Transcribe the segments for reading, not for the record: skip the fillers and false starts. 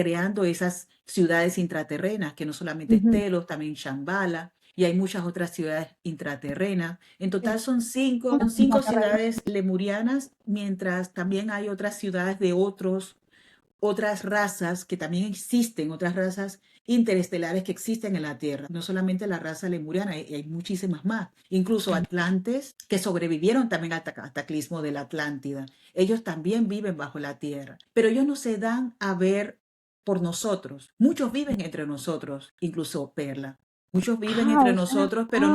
creando esas ciudades intraterrenas, que no solamente es Ujú. Telos, también Shambhala, y hay muchas otras ciudades intraterrenas. En Sí. total son cinco Intraterrenos. ciudades lemurianas, mientras también hay otras ciudades de otras razas que también existen, otras razas interestelares que existen en la Tierra. No solamente la raza lemuriana, hay muchísimas más. Incluso atlantes que sobrevivieron también al cataclismo de la Atlántida. Ellos también viven bajo la Tierra, pero ellos no se dan a ver por nosotros. Muchos viven entre nosotros, incluso Perla. Muchos viven Ah, entre o sea, nosotros, pero ok.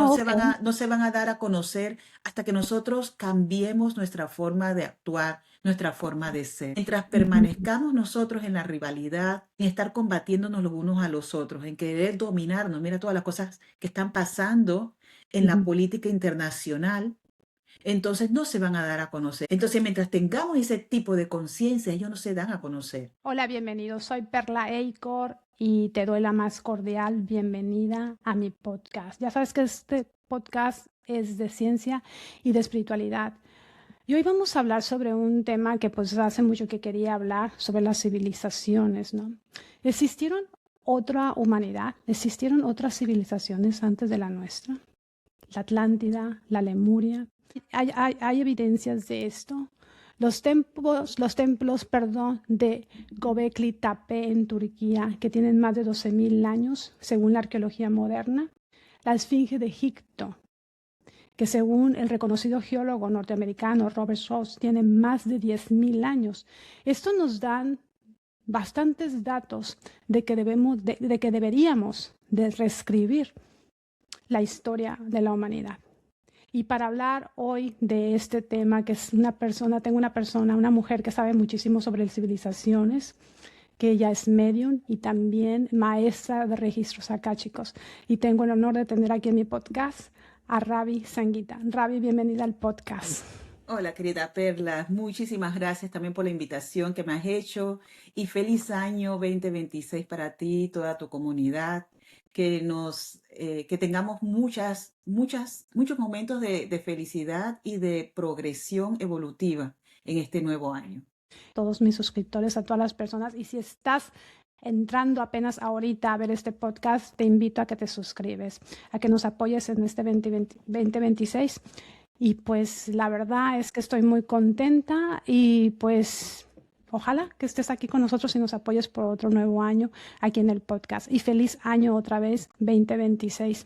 no se van a dar a conocer hasta que nosotros cambiemos nuestra forma de actuar, nuestra forma de ser. Mientras Ujú, permanezcamos nosotros en la rivalidad, en estar combatiéndonos los unos a los otros, en querer dominarnos, mira todas las cosas que están pasando en la ujú. política internacional, entonces no se van a dar a conocer. Entonces, mientras tengamos ese tipo de conciencia, ellos no se dan a conocer. Hola, bienvenido. Soy Perla Eicor y te doy la más cordial bienvenida a mi podcast. Ya sabes que este podcast es de ciencia y de espiritualidad. Y hoy vamos a hablar sobre un tema que pues hace mucho que quería hablar, sobre las civilizaciones, ¿no? ¿Existieron otra humanidad? ¿Existieron otras civilizaciones antes de la nuestra? La Atlántida, la Lemuria. ¿Hay evidencias de esto? Los templos, perdón, de Göbekli Tepe en Turquía, que tienen más de 12.000 años, según la arqueología moderna. La Esfinge de Egipto, que según el reconocido geólogo norteamericano Robert Schultz, tiene más de 10.000 años. Esto nos dan bastantes datos de que deberíamos de reescribir la historia de la humanidad. Y para hablar hoy de este tema, que es una mujer que sabe muchísimo sobre civilizaciones, que ella es medium y también maestra de registros akáshicos. Y tengo el honor de tener aquí en mi podcast a Ravi Sangeeta. Ravi, bienvenida al podcast. Hola, querida Perla. Muchísimas gracias también por la invitación que me has hecho y feliz año 2026 para ti y toda tu comunidad. Que tengamos muchos momentos de felicidad y de progresión evolutiva en este nuevo año. Todos mis suscriptores, a todas las personas. Y si estás entrando apenas ahorita a ver este podcast, te invito a que te suscribes, a que nos apoyes en este 2026. Y pues la verdad es que estoy muy contenta y pues ojalá que estés aquí con nosotros y nos apoyes por otro nuevo año aquí en el podcast. Y feliz año otra vez, 2026.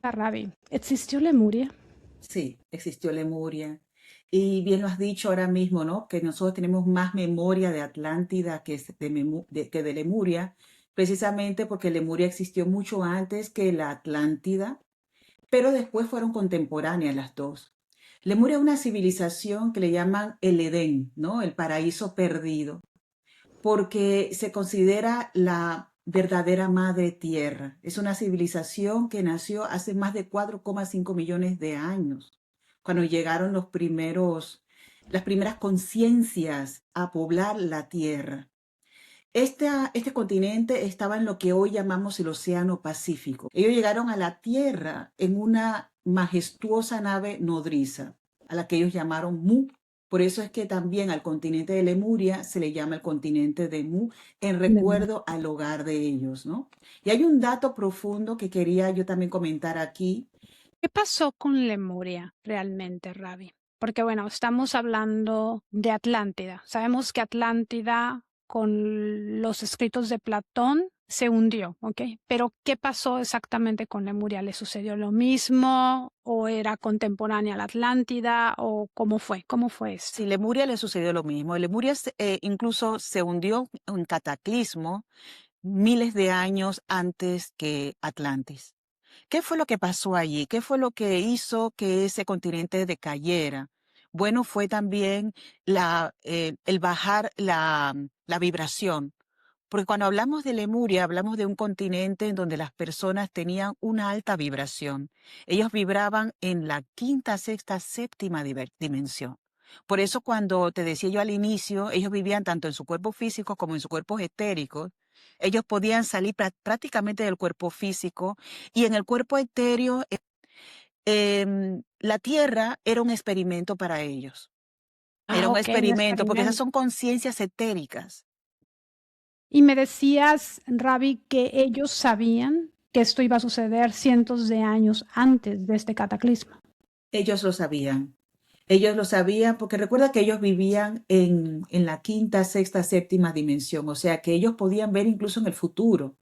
Ravi, ¿existió Lemuria? Sí, existió Lemuria. Y bien lo has dicho ahora mismo, ¿no? Que nosotros tenemos más memoria de Atlántida que de Lemuria, precisamente porque Lemuria existió mucho antes que la Atlántida, pero después fueron contemporáneas las dos. Lemuria es una civilización que le llaman el Edén, ¿no? El paraíso perdido, porque se considera la verdadera madre tierra. Es una civilización que nació hace más de 4,5 millones de años, cuando llegaron las primeras conciencias a poblar la tierra. Este continente estaba en lo que hoy llamamos el Océano Pacífico. Ellos llegaron a la Tierra en una majestuosa nave nodriza, a la que ellos llamaron Mu. Por eso es que también al continente de Lemuria se le llama el continente de Mu, en recuerdo al hogar de ellos, ¿no? Y hay un dato profundo que quería yo también comentar aquí. ¿Qué pasó con Lemuria realmente, Ravi? Porque bueno, estamos hablando de Atlántida. Sabemos que Atlántida, con los escritos de Platón, se hundió, ¿ok? Pero ¿qué pasó exactamente con Lemuria? ¿Le sucedió lo mismo? ¿O era contemporánea a la Atlántida? ¿O cómo fue? ¿Cómo fue esto? Si Lemuria le sucedió lo mismo, Lemuria incluso se hundió en cataclismo miles de años antes que Atlantis. ¿Qué fue lo que pasó allí? ¿Qué fue lo que hizo que ese continente decayera? Bueno, fue también el bajar la vibración. Porque cuando hablamos de Lemuria, hablamos de un continente en donde las personas tenían una alta vibración. Ellos vibraban en la quinta, sexta, séptima dimensión. Por eso cuando te decía yo al inicio, ellos vivían tanto en su cuerpo físico como en su cuerpo etérico. Ellos podían salir prácticamente del cuerpo físico y en el cuerpo etéreo, la Tierra era un experimento para ellos. Era Ah, un ok, un experimento porque esas experimento. son conciencias etéricas. Y me decías, Ravi, que ellos sabían que esto iba a suceder cientos de años antes de este cataclismo. Ellos lo sabían. Ellos lo sabían porque recuerda que ellos vivían en la quinta, sexta, séptima dimensión, o sea que ellos podían ver incluso en el futuro.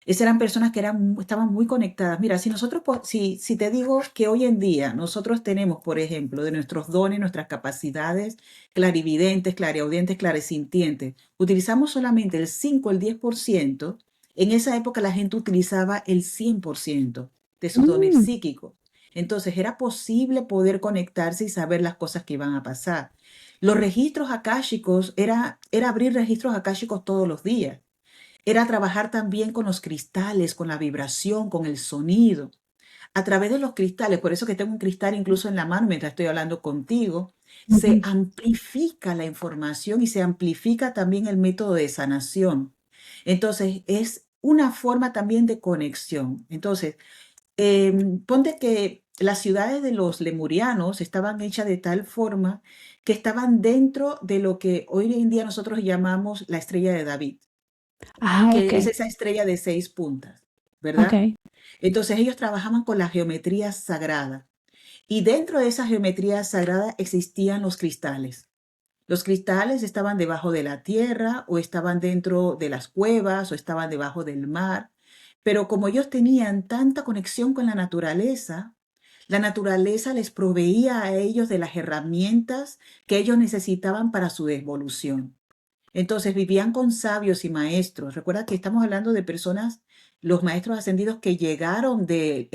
Esas eran personas que estaban muy conectadas. Mira, si nosotros, si te digo que hoy en día nosotros tenemos, por ejemplo, de nuestros dones, nuestras capacidades, clarividentes, clariaudientes, clarisintientes, utilizamos solamente el 5, el 10%, en esa época la gente utilizaba el 100% de sus dones Mm, psíquicos. Entonces era posible poder conectarse y saber las cosas que iban a pasar. Los registros akáshicos era abrir registros akáshicos todos los días. Era trabajar también con los cristales, con la vibración, con el sonido. A través de los cristales, por eso que tengo un cristal incluso en la mano mientras estoy hablando contigo, se ujú. amplifica la información y se amplifica también el método de sanación. Entonces, es una forma también de conexión. Entonces, ponte que las ciudades de los lemurianos estaban hechas de tal forma que estaban dentro de lo que hoy en día nosotros llamamos la estrella de David, Ah, ok, que es esa estrella de 6 puntas, ok. ¿verdad? Entonces ellos trabajaban con la geometría sagrada y dentro de esa geometría sagrada existían los cristales. Los cristales estaban debajo de la tierra o estaban dentro de las cuevas o estaban debajo del mar, pero como ellos tenían tanta conexión con la naturaleza les proveía a ellos de las herramientas que ellos necesitaban para su evolución. Entonces vivían con sabios y maestros. Recuerda que estamos hablando de personas, los maestros ascendidos que llegaron de,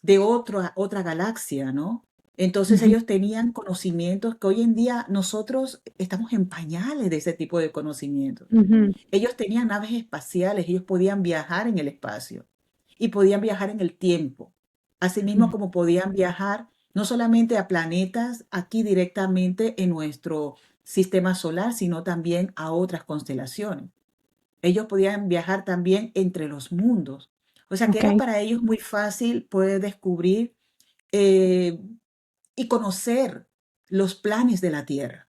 de otra galaxia, ¿no? Entonces Ujú, ellos tenían conocimientos que hoy en día nosotros estamos en pañales de ese tipo de conocimientos. ujú, Ellos tenían naves espaciales, ellos podían viajar en el espacio y podían viajar en el tiempo, asimismo ujú. como podían viajar no solamente a planetas aquí directamente en nuestro sistema solar, sino también a otras constelaciones. Ellos podían viajar también entre los mundos. O sea que Ok, era para ellos muy fácil poder descubrir eh, y conocer los planes de la Tierra,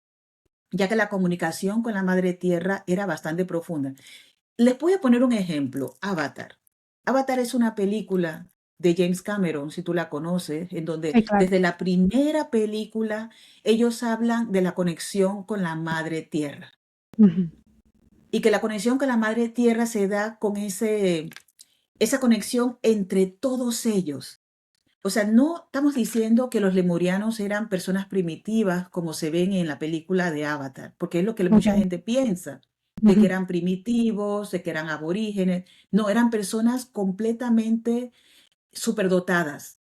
ya que la comunicación con la Madre Tierra era bastante profunda. Les voy a poner un ejemplo, Avatar. Avatar es una película de James Cameron, si tú la conoces, en donde sí, claro. desde la primera película ellos hablan de la conexión con la Madre Tierra Ujú, y que la conexión con la Madre Tierra se da con esa conexión entre todos ellos. O sea, no estamos diciendo que los lemurianos eran personas primitivas como se ven en la película de Avatar, porque es lo que mucha ok, gente piensa, de que ujú, eran primitivos, de que eran aborígenes. No, eran personas completamente superdotadas,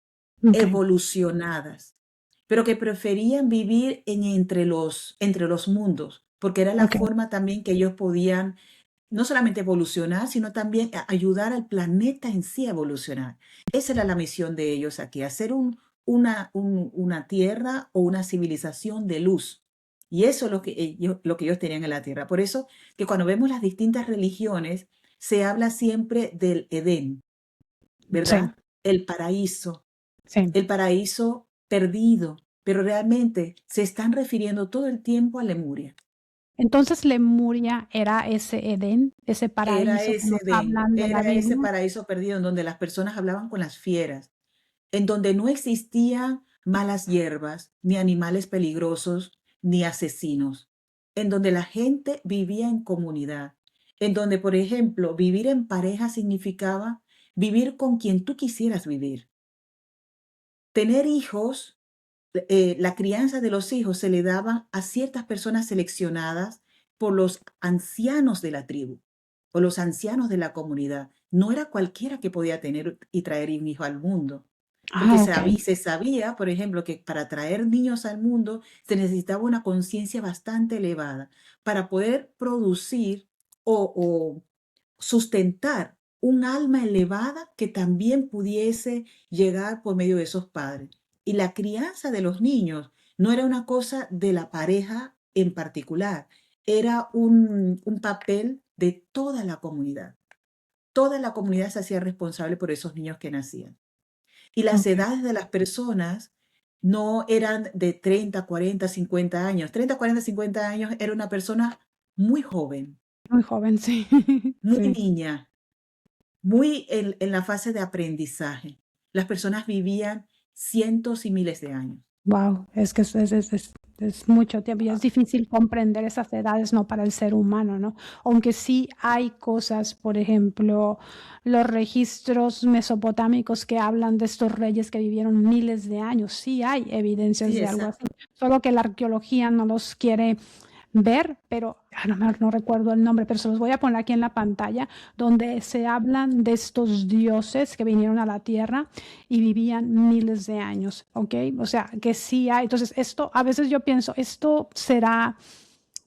ok, evolucionadas, pero que preferían vivir entre los mundos, porque era la ok, forma también que ellos podían no solamente evolucionar, sino también ayudar al planeta en sí a evolucionar. Esa era la misión de ellos aquí, hacer una tierra o una civilización de luz. Y eso es lo que ellos tenían en la tierra. Por eso que cuando vemos las distintas religiones, se habla siempre del Edén, sí, ¿verdad? sí. El paraíso perdido, pero realmente se están refiriendo todo el tiempo a Lemuria. Entonces Lemuria era ese Edén, ese Era paraíso que ese nos Edén, hablan de la era ese Biblia. paraíso perdido en donde las personas hablaban con las fieras, en donde no existían malas hierbas, ni animales peligrosos, ni asesinos, en donde la gente vivía en comunidad, en donde, por ejemplo, vivir en pareja significaba vivir con quien tú quisieras vivir. Tener hijos, la crianza de los hijos se le daba a ciertas personas seleccionadas por los ancianos de la tribu o los ancianos de la comunidad. No era cualquiera que podía tener y traer un hijo al mundo, porque Ah, ok. se sabía, por ejemplo, que para traer niños al mundo se necesitaba una conciencia bastante elevada para poder producir o sustentar un alma elevada que también pudiese llegar por medio de esos padres. Y la crianza de los niños no era una cosa de la pareja en particular, era un papel de toda la comunidad. Toda la comunidad se hacía responsable por esos niños que nacían. Y las Ok. edades de las personas no eran de 30, 40, 50 años. 30, 40, 50 años era una persona muy joven, Muy joven, sí. muy Sí. niña, muy en la fase de aprendizaje. Las personas vivían cientos y miles de años. Wow, es que es mucho tiempo y es difícil comprender esas edades, ¿no? Para el ser humano, ¿no? Aunque sí hay cosas, por ejemplo, los registros mesopotámicos que hablan de estos reyes que vivieron miles de años, sí hay evidencias Sí, de algo así, exacto. solo que la arqueología no los quiere ver, pero no recuerdo el nombre, pero se los voy a poner aquí en la pantalla, donde se hablan de estos dioses que vinieron a la tierra y vivían miles de años, ¿ok? O sea, que sí hay. Entonces, esto, a veces yo pienso, ¿esto será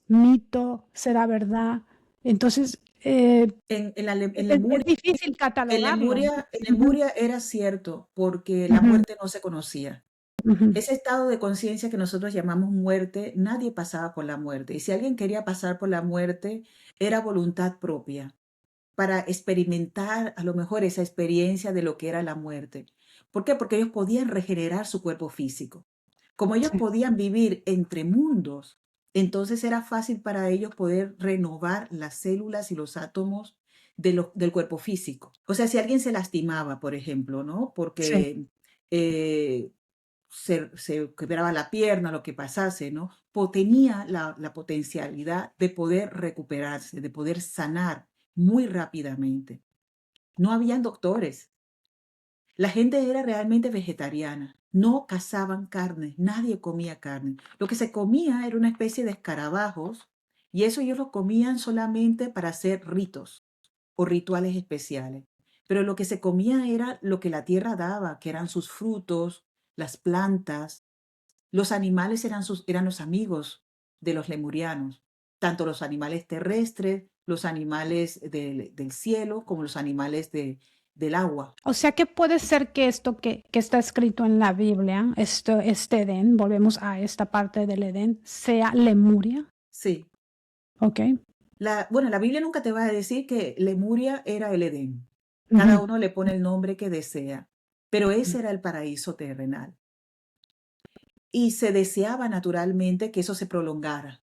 mito? ¿Será verdad? Entonces, En es Lemuria, difícil catalogarlo. En Ujú, Lemuria era cierto, porque la ujú, muerte no se conocía. ujú. Ese estado de conciencia que nosotros llamamos muerte, nadie pasaba por la muerte. Y si alguien quería pasar por la muerte, era voluntad propia, para experimentar a lo mejor esa experiencia de lo que era la muerte. ¿Por qué? Porque ellos podían regenerar su cuerpo físico. Como ellos Sí, podían vivir entre mundos, entonces era fácil para ellos poder renovar las células y los átomos del cuerpo físico. O sea, si alguien se lastimaba, por ejemplo, ¿no? sí, Porque se quebraba la pierna, lo que pasase, ¿no? Tenía la potencialidad de poder recuperarse, de poder sanar muy rápidamente. No habían doctores. La gente era realmente vegetariana. No cazaban carne, nadie comía carne. Lo que se comía era una especie de escarabajos y eso ellos lo comían solamente para hacer ritos o rituales especiales. Pero lo que se comía era lo que la tierra daba, que eran sus frutos, las plantas. Los animales eran los amigos de los lemurianos, tanto los animales terrestres, los animales del cielo, como los animales del agua. o sea que puede ser que esto que está escrito en la Biblia, este Edén, volvemos a esta parte del Edén, sea Lemuria, Sí. ¿ok? Bueno, la Biblia nunca te va a decir que Lemuria era el Edén. Cada Ujú. uno le pone el nombre que desea, pero ese era el paraíso terrenal. Y se deseaba naturalmente que eso se prolongara,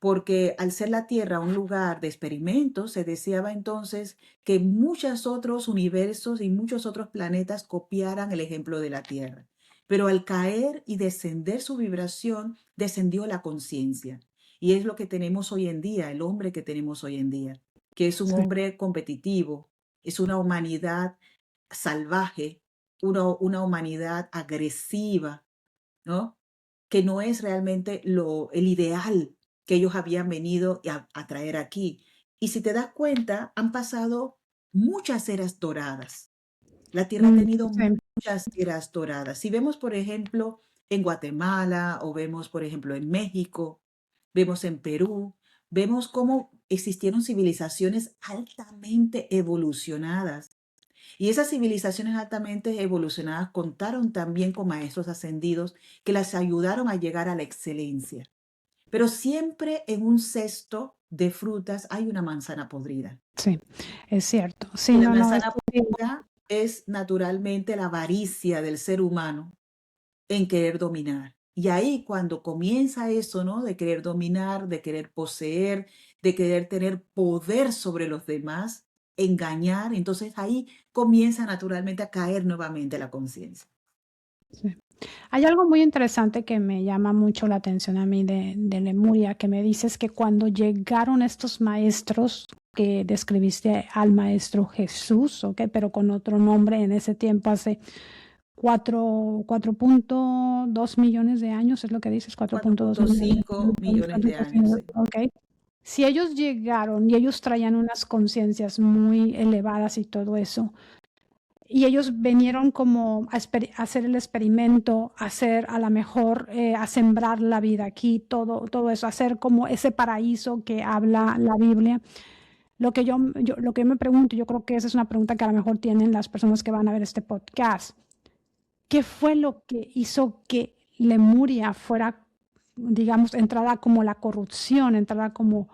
porque al ser la Tierra un lugar de experimentos, se deseaba entonces que muchos otros universos y muchos otros planetas copiaran el ejemplo de la Tierra. Pero al caer y descender su vibración, descendió la conciencia. Y es lo que tenemos hoy en día, el hombre que tenemos hoy en día, que es un Sí. hombre competitivo, es una humanidad salvaje, una humanidad agresiva, ¿no? Que no es realmente el ideal que ellos habían venido a traer aquí. Y si te das cuenta, han pasado muchas eras doradas. La tierra ha tenido Sí. muchas eras doradas. Si vemos, por ejemplo, en Guatemala o vemos, por ejemplo, en México, vemos en Perú, vemos cómo existieron civilizaciones altamente evolucionadas y esas civilizaciones altamente evolucionadas contaron también con maestros ascendidos que las ayudaron a llegar a la excelencia. Pero siempre en un cesto de frutas hay una manzana podrida. Sí, es cierto. Y Sí, la no, no, manzana podrida es naturalmente la avaricia del ser humano en querer dominar. Y ahí cuando comienza eso, ¿no? De querer dominar, de querer poseer, de querer tener poder sobre los demás, engañar, entonces ahí comienza naturalmente a caer nuevamente la conciencia. sí. Hay algo muy interesante que me llama mucho la atención a mí de Lemuria, que me dices que cuando llegaron estos maestros que describiste al maestro Jesús, ¿ok? Pero con otro nombre en ese tiempo, hace 4.2 millones de años, es lo que dices, 4.2 millones 4.5 de millones de años, años, sí. ¿ok? Si ellos llegaron y ellos traían unas conciencias muy elevadas y todo eso, y ellos vinieron como a hacer el experimento, a hacer a lo mejor, a sembrar la vida aquí, todo eso, hacer como ese paraíso que habla la Biblia. Lo que yo me pregunto, yo creo que esa es una pregunta que a lo mejor tienen las personas que van a ver este podcast. ¿Qué fue lo que hizo que Lemuria fuera, digamos, entrada como la corrupción, entrada como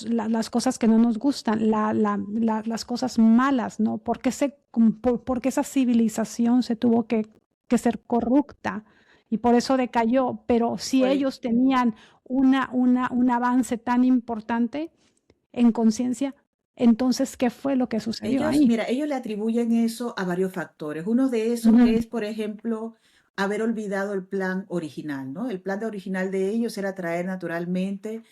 las cosas que no nos gustan, las cosas malas, ¿no? ¿Por qué esa civilización se tuvo que ser corrupta y por eso decayó? Pero si Pues ellos tenían un avance tan importante en conciencia, entonces, ¿qué fue lo que sucedió Ellos, ahí? mira, ellos le atribuyen eso a varios factores. Uno de esos Ujú, es, por ejemplo, haber olvidado el plan original, ¿no? El plan original de ellos era traer naturalmente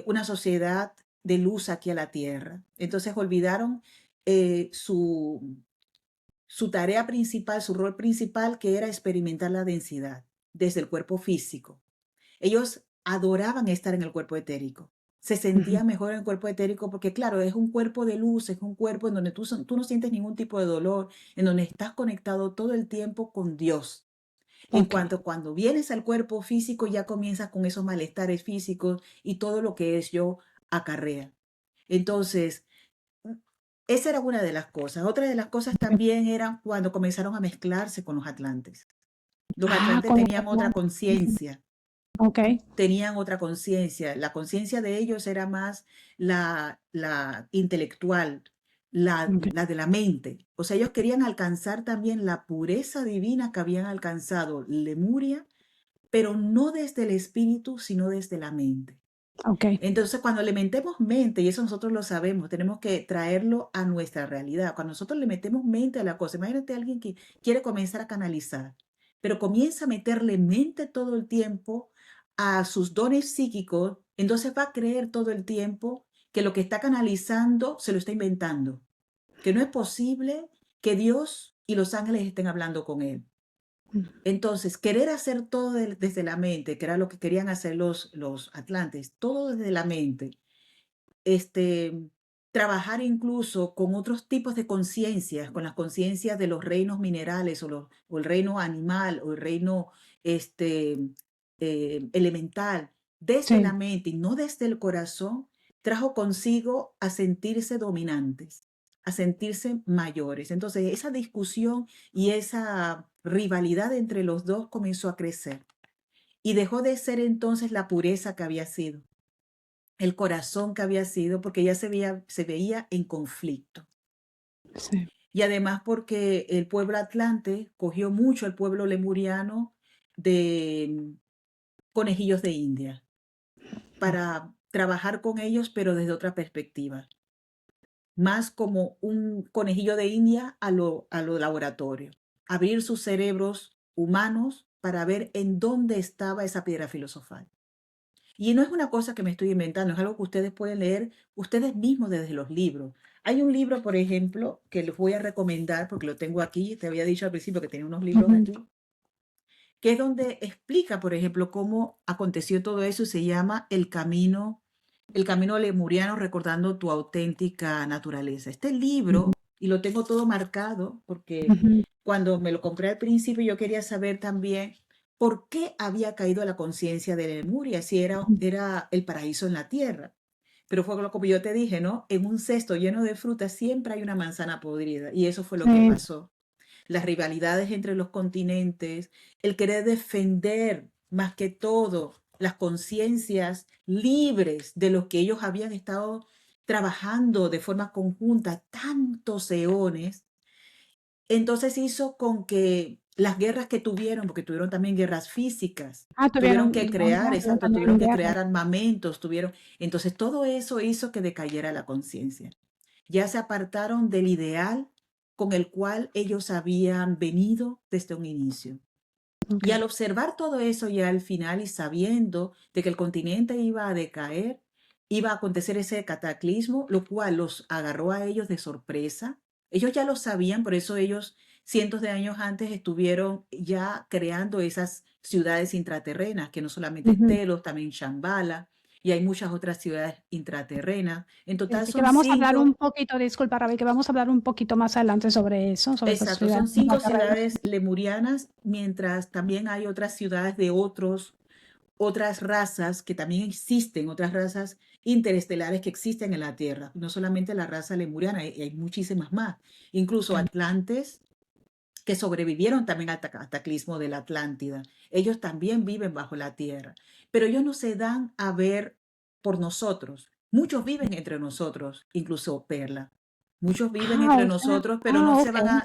una sociedad de luz aquí a la Tierra. Entonces olvidaron su tarea principal, su rol principal, que era experimentar la densidad desde el cuerpo físico. Ellos adoraban estar en el cuerpo etérico. Se ujú. sentían mejor en el cuerpo etérico porque, claro, es un cuerpo de luz, es un cuerpo en donde tú no sientes ningún tipo de dolor, en donde estás conectado todo el tiempo con Dios. En Ok. cuanto cuando vienes al cuerpo físico, ya comienzas con esos malestares físicos y todo lo que es yo acarrea. Entonces, esa era una de las cosas. Otra de las cosas también eran cuando comenzaron a mezclarse con los atlantes. Los Ah, atlantes con los tenían otra Atlantes. Ujú. conciencia, Ok, tenían otra conciencia. La conciencia de ellos era más la intelectual, ok. la de la mente. O sea, ellos querían alcanzar también la pureza divina que habían alcanzado Lemuria, pero no desde el espíritu, sino desde la mente. Ok. Entonces, cuando le metemos mente, y eso nosotros lo sabemos, tenemos que traerlo a nuestra realidad. Cuando nosotros le metemos mente a la cosa, imagínate a alguien que quiere comenzar a canalizar, pero comienza a meterle mente todo el tiempo a sus dones psíquicos, entonces va a creer todo el tiempo que lo que está canalizando se lo está inventando, que no es posible que Dios y los ángeles estén hablando con él. Mm. Entonces, querer hacer todo desde la mente, que era lo que querían hacer los atlantes, todo desde la mente, este, trabajar incluso con otros tipos de conciencias, con las conciencias de los reinos minerales o el reino animal o el reino este, elemental, desde la Sí, mente y no desde el corazón, trajo consigo a sentirse dominantes, a sentirse mayores. Entonces, esa discusión y esa rivalidad entre los dos comenzó a crecer y dejó de ser entonces la pureza que había sido el corazón que había sido, porque ya se veía en conflicto. sí. Y además porque el pueblo atlante cogió mucho el pueblo lemuriano de conejillos de India para trabajar con ellos, pero desde otra perspectiva, más como un conejillo de India a lo laboratorio, abrir sus cerebros humanos para ver en dónde estaba esa piedra filosofal. Y no es una cosa que me estoy inventando, es algo que ustedes pueden leer ustedes mismos desde los libros. Hay un libro, por ejemplo, que les voy a recomendar porque lo tengo aquí, te había dicho al principio que tenía unos libros Ujú, aquí, que es donde explica, por ejemplo, cómo aconteció todo eso y se llama el camino lemuriano recordando tu auténtica naturaleza. Este ujú, libro, y lo tengo todo marcado porque ujú, cuando me lo compré al principio yo quería saber también por qué había caído la conciencia de Lemuria, si era el paraíso en la tierra. Pero fue como yo te dije, ¿no? En un cesto lleno de frutas siempre hay una manzana podrida y eso fue lo que sí, pasó. Las rivalidades entre los continentes, el querer defender más que todo las conciencias libres de los que ellos habían estado trabajando de forma conjunta tantos eones, entonces hizo con que las guerras que tuvieron, porque tuvieron también guerras físicas, Ah, tuvieron tuvieron, que ajá, crear, tuvieron exacto, tuvieron también que guerras. crear armamentos, entonces todo eso hizo que decayera la conciencia. Ya se apartaron del ideal con el cual ellos habían venido desde un inicio. Y al Okey. observar todo eso ya al final y sabiendo de que el continente iba a decaer, iba a acontecer ese cataclismo, lo cual los agarró a ellos de sorpresa. Ellos ya lo sabían, por eso ellos cientos de años antes estuvieron ya creando esas ciudades intraterrenas, que no solamente es Ujú. Telos, también Shambhala, y hay muchas otras ciudades intraterrenas. En Sí, total sí, que son vamos a hablar un cinco. poquito, disculpa, Ravi, que vamos a hablar un poquito más adelante sobre eso, sobre estas Exacto, ciudades son cinco intraterrenas. ciudades lemurianas, mientras también hay otras ciudades de otras razas que también existen, otras razas interestelares que existen en la Tierra, no solamente la raza lemuriana, hay muchísimas más, incluso Okey. atlantes que sobrevivieron también al cataclismo de la Atlántida. Ellos también viven bajo la Tierra, pero ellos no se dan a ver por nosotros. Muchos viven entre nosotros, incluso Perla. Muchos viven Ah, entre o sea, nosotros, pero okey.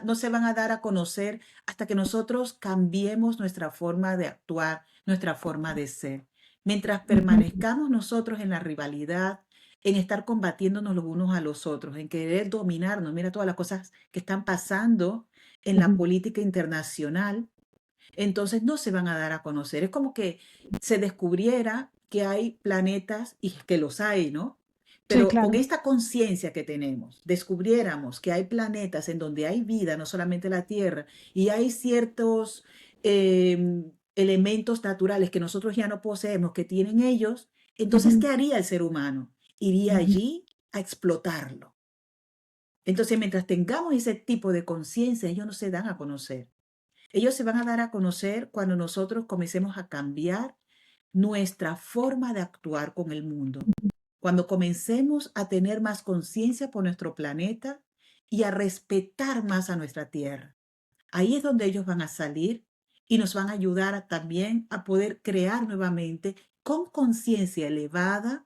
no se van a dar a conocer hasta que nosotros cambiemos nuestra forma de actuar, nuestra forma de ser. Mientras Ujú, permanezcamos nosotros en la rivalidad, en estar combatiéndonos los unos a los otros, en querer dominarnos, mira todas las cosas que están pasando en la ujú. política internacional, entonces no se van a dar a conocer. Es como que se descubriera que hay planetas, y que los hay, ¿no? Sí, Pero con claro. esta conciencia que tenemos, descubriéramos que hay planetas en donde hay vida, no solamente la Tierra, y hay ciertos elementos naturales que nosotros ya no poseemos, que tienen ellos, entonces, ¿qué Ujú, haría el ser humano? Iría ujú. allí a explotarlo. Entonces, mientras tengamos ese tipo de conciencia, ellos no se dan a conocer. Ellos se van a dar a conocer cuando nosotros comencemos a cambiar nuestra forma de actuar con el mundo, cuando comencemos a tener más conciencia por nuestro planeta y a respetar más a nuestra tierra. Ahí es donde ellos van a salir y nos van a ayudar también a poder crear nuevamente con conciencia elevada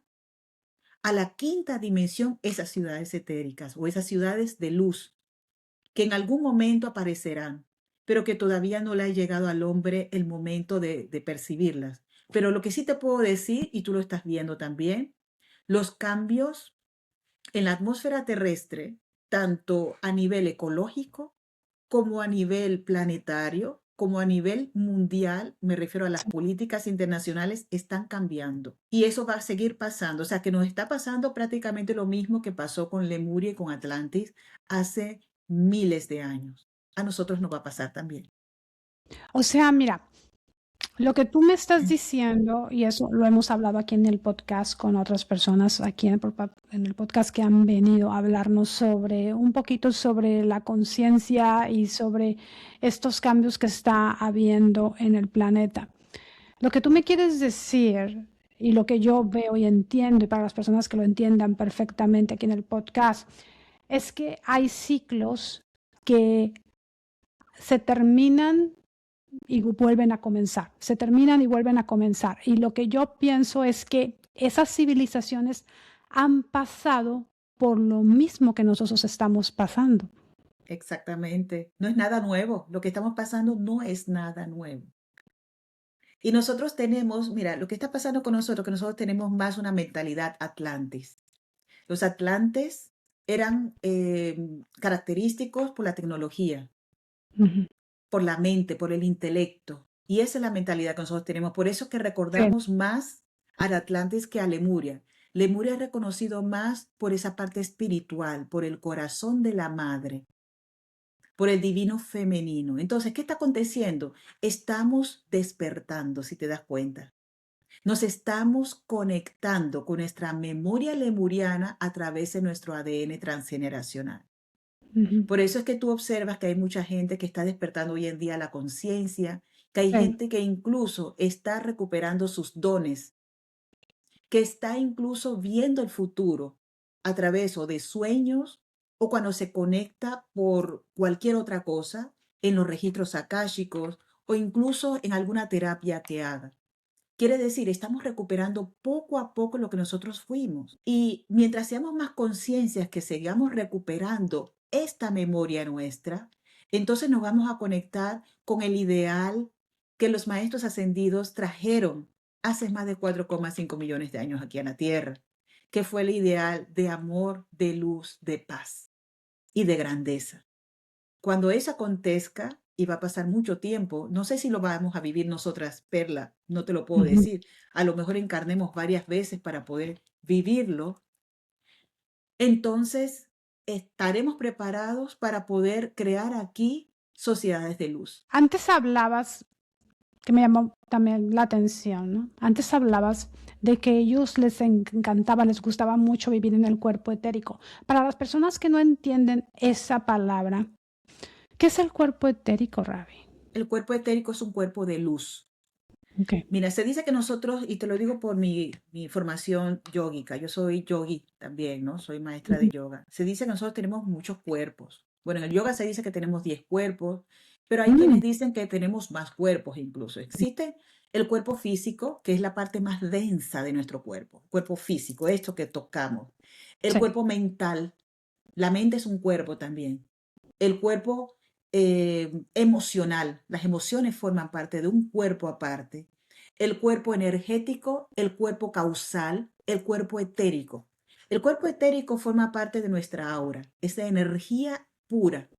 a la quinta dimensión esas ciudades etéricas o esas ciudades de luz que en algún momento aparecerán, pero que todavía no le ha llegado al hombre el momento de percibirlas. Pero lo que sí te puedo decir, y tú lo estás viendo también, los cambios en la atmósfera terrestre, tanto a nivel ecológico como a nivel planetario, como a nivel mundial, me refiero a las políticas internacionales, están cambiando. Y eso va a seguir pasando. O sea, que nos está pasando prácticamente lo mismo que pasó con Lemuria y con Atlantis hace miles de años. A nosotros nos va a pasar también. O sea, mira, lo que tú me estás diciendo, y eso lo hemos hablado aquí en el podcast con otras personas aquí en el podcast que han venido a hablarnos sobre un poquito sobre la conciencia y sobre estos cambios que está habiendo en el planeta. Lo que tú me quieres decir y lo que yo veo y entiendo, y para las personas que lo entiendan perfectamente aquí en el podcast, es que hay ciclos que se terminan y vuelven a comenzar, se terminan y vuelven a comenzar. Y lo que yo pienso es que esas civilizaciones han pasado por lo mismo que nosotros estamos pasando. Exactamente. No es nada nuevo. Lo que estamos pasando no es nada nuevo. Y nosotros tenemos, mira, lo que está pasando con nosotros, que nosotros tenemos más una mentalidad Atlantis. Los Atlantes eran característicos por la tecnología, Ujú. por la mente, por el intelecto. Y esa es la mentalidad que nosotros tenemos. Por eso es que Sí. recordamos más al Atlantis que a Lemuria. Lemuria es reconocido más por esa parte espiritual, por el corazón de la madre, por el divino femenino. Entonces, ¿qué está aconteciendo? Estamos despertando, si te das cuenta. Nos estamos conectando con nuestra memoria lemuriana a través de nuestro ADN transgeneracional. Ujú. Por eso es que tú observas que hay mucha gente que está despertando hoy en día la conciencia, que hay Sí. gente que incluso está recuperando sus dones, que está incluso viendo el futuro a través o de sueños o cuando se conecta por cualquier otra cosa en los registros akáshicos o incluso en alguna terapia que haga. Quiere decir, estamos recuperando poco a poco lo que nosotros fuimos. Y mientras seamos más conciencias que sigamos recuperando esta memoria nuestra, entonces nos vamos a conectar con el ideal que los maestros ascendidos trajeron hace más de 4,5 millones de años aquí en la Tierra, que fue el ideal de amor, de luz, de paz y de grandeza. Cuando eso acontezca, y va a pasar mucho tiempo, no sé si lo vamos a vivir nosotras, Perla, no te lo puedo Ujú. decir. A lo mejor encarnemos varias veces para poder vivirlo. Entonces, estaremos preparados para poder crear aquí sociedades de luz. Antes hablabas, que me llamó también la atención, ¿no? Antes hablabas de que ellos les encantaba, les gustaba mucho vivir en el cuerpo etérico. Para las personas que no entienden esa palabra, ¿qué es el cuerpo etérico, Ravi? El cuerpo etérico es un cuerpo de luz. Okay. Mira, se dice que nosotros, y te lo digo por mi formación yógica, yo soy yogi también, ¿no? Soy maestra de Ujú. yoga. Se dice que nosotros tenemos muchos cuerpos. Bueno, en el yoga se dice que tenemos 10 cuerpos, pero hay Mm, quienes dicen que tenemos más cuerpos incluso. Existe el cuerpo físico, que es la parte más densa de nuestro cuerpo, cuerpo físico, esto que tocamos. El sí. cuerpo mental, la mente es un cuerpo también. El cuerpo emocional, las emociones forman parte de un cuerpo aparte. el cuerpo energético, el cuerpo causal, el cuerpo etérico. El cuerpo etérico forma parte de nuestra aura, es de energía pura.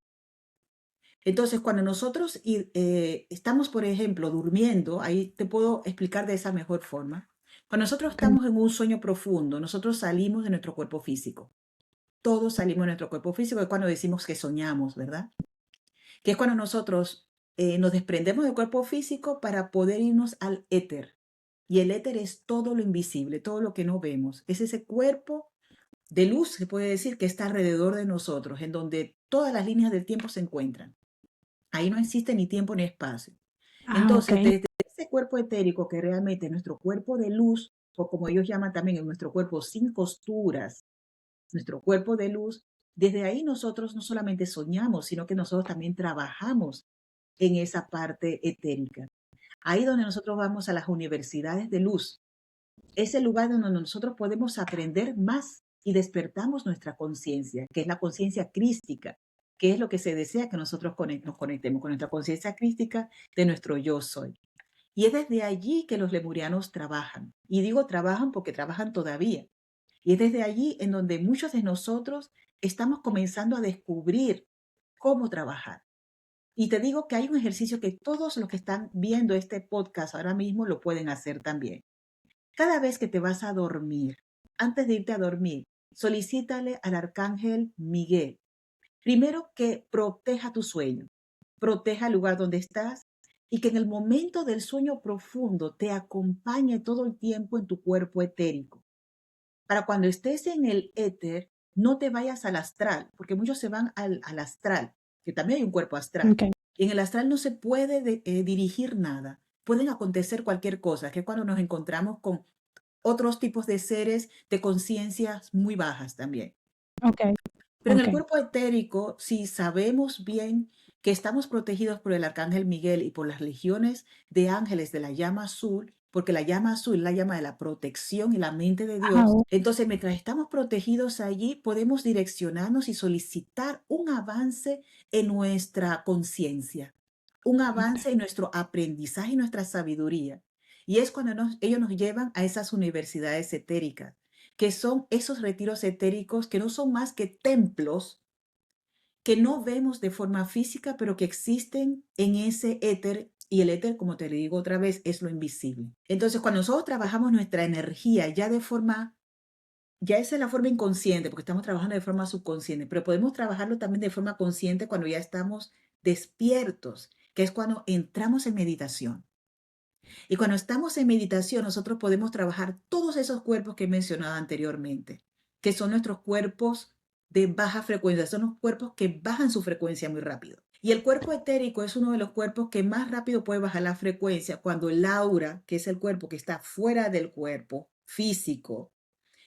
Entonces, cuando nosotros estamos, por ejemplo, durmiendo, ahí te puedo explicar de esa mejor forma. Cuando nosotros Ok. estamos en un sueño profundo, nosotros salimos de nuestro cuerpo físico. Todos salimos de nuestro cuerpo físico, es cuando decimos que soñamos, ¿verdad? Que es cuando nosotros nos desprendemos del cuerpo físico para poder irnos al éter. Y el éter es todo lo invisible, todo lo que no vemos. Es ese cuerpo de luz, se puede decir, que está alrededor de nosotros, en donde todas las líneas del tiempo se encuentran. Ahí no existe ni tiempo ni espacio. Ah, ok. Entonces, desde ese cuerpo etérico que realmente es nuestro cuerpo de luz, o como ellos llaman también, es nuestro cuerpo sin costuras, nuestro cuerpo de luz, desde ahí nosotros no solamente soñamos, sino que nosotros también trabajamos en esa parte etérica. Ahí donde nosotros vamos a las universidades de luz, es el lugar donde nosotros podemos aprender más y despertamos nuestra conciencia, que es la conciencia crística, que es lo que se desea que nosotros nos conectemos con nuestra conciencia crística de nuestro yo soy. Y es desde allí que los lemurianos trabajan. Y digo trabajan porque trabajan todavía. Y es desde allí en donde muchos de nosotros estamos comenzando a descubrir cómo trabajar. Y te digo que hay un ejercicio que todos los que están viendo este podcast ahora mismo lo pueden hacer también. Cada vez que te vas a dormir, antes de irte a dormir, solicítale al arcángel Miguel, primero que proteja tu sueño, proteja el lugar donde estás y que en el momento del sueño profundo te acompañe todo el tiempo en tu cuerpo etérico. Para cuando estés en el éter, no te vayas al astral, porque muchos se van al astral, que también hay un cuerpo astral. Ok. Y en el astral no se puede dirigir nada. Pueden acontecer cualquier cosa, que es cuando nos encontramos con otros tipos de seres de conciencias muy bajas también. Ok. Pero en Ok. el cuerpo etérico, si sabemos bien que estamos protegidos por el arcángel Miguel y por las legiones de ángeles de la llama azul, porque la llama azul es la llama de la protección y la mente de Ah, Dios, entonces mientras estamos protegidos allí, podemos direccionarnos y solicitar un avance en nuestra conciencia, un avance en nuestro aprendizaje y nuestra sabiduría. Y es cuando ellos nos llevan a esas universidades etéricas, que son esos retiros etéricos que no son más que templos que no vemos de forma física, pero que existen en ese éter. Y el éter, como te le digo otra vez, es lo invisible. Entonces, cuando nosotros trabajamos nuestra energía ya de forma, ya esa es la forma inconsciente, porque estamos trabajando de forma subconsciente, pero podemos trabajarlo también de forma consciente cuando ya estamos despiertos, que es cuando entramos en meditación. Y cuando estamos en meditación, nosotros podemos trabajar todos esos cuerpos que he mencionado anteriormente, que son nuestros cuerpos de baja frecuencia, son los cuerpos que bajan su frecuencia muy rápido. Y el cuerpo etérico es uno de los cuerpos que más rápido puede bajar la frecuencia cuando el aura, que es el cuerpo que está fuera del cuerpo físico,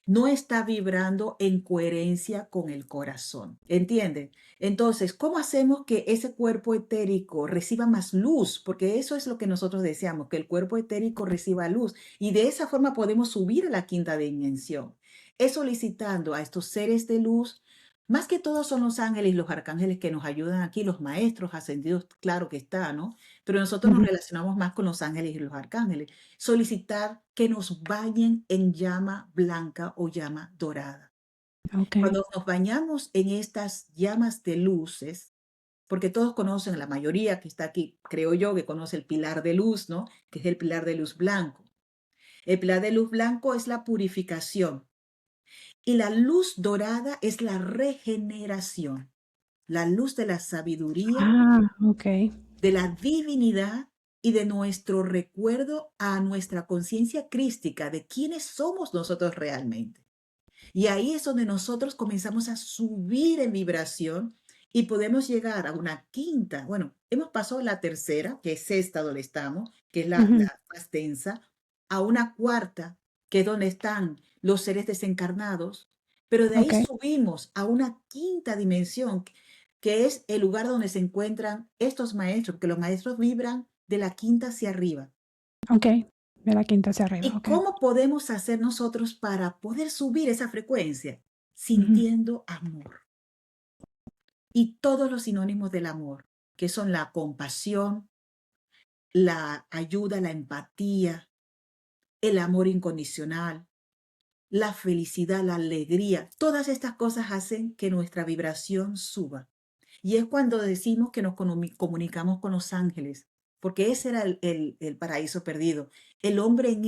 no está vibrando en coherencia con el corazón. ¿Entienden? Entonces, ¿cómo hacemos que ese cuerpo etérico reciba más luz? Porque eso es lo que nosotros deseamos, que el cuerpo etérico reciba luz. Y de esa forma podemos subir a la quinta dimensión. Es solicitando a estos seres de luz, más que todo son los ángeles y los arcángeles que nos ayudan aquí, los maestros ascendidos, claro que está, ¿no? Pero nosotros nos ujú. relacionamos más con los ángeles y los arcángeles. Solicitar que nos bañen en llama blanca o llama dorada. Ok. Cuando nos bañamos en estas llamas de luces, porque todos conocen, la mayoría que está aquí, creo yo, que conoce el pilar de luz, ¿no? Que es el pilar de luz blanco. El pilar de luz blanco es la purificación y la luz dorada es la regeneración, la luz de la sabiduría, Ah, ok. de la divinidad y de nuestro recuerdo a nuestra conciencia crística de quiénes somos nosotros realmente. Y ahí es donde nosotros comenzamos a subir en vibración y podemos llegar a una quinta. Bueno, hemos pasado la tercera, que es esta donde estamos, que es la, Ujú. la más densa, a una cuarta, que es donde están los seres desencarnados, pero de ahí Ok. subimos a una quinta dimensión, que es el lugar donde se encuentran estos maestros, porque los maestros vibran de la quinta hacia arriba. Ok. De la quinta hacia arriba. ¿Y Ok. cómo podemos hacer nosotros para poder subir esa frecuencia? Ujú. Sintiendo amor. Y todos los sinónimos del amor, que son la compasión, la ayuda, la empatía, el amor incondicional, la felicidad, la alegría. Todas estas cosas hacen que nuestra vibración suba. Y es cuando decimos que nos comunicamos con los ángeles, porque ese era el paraíso perdido. El hombre en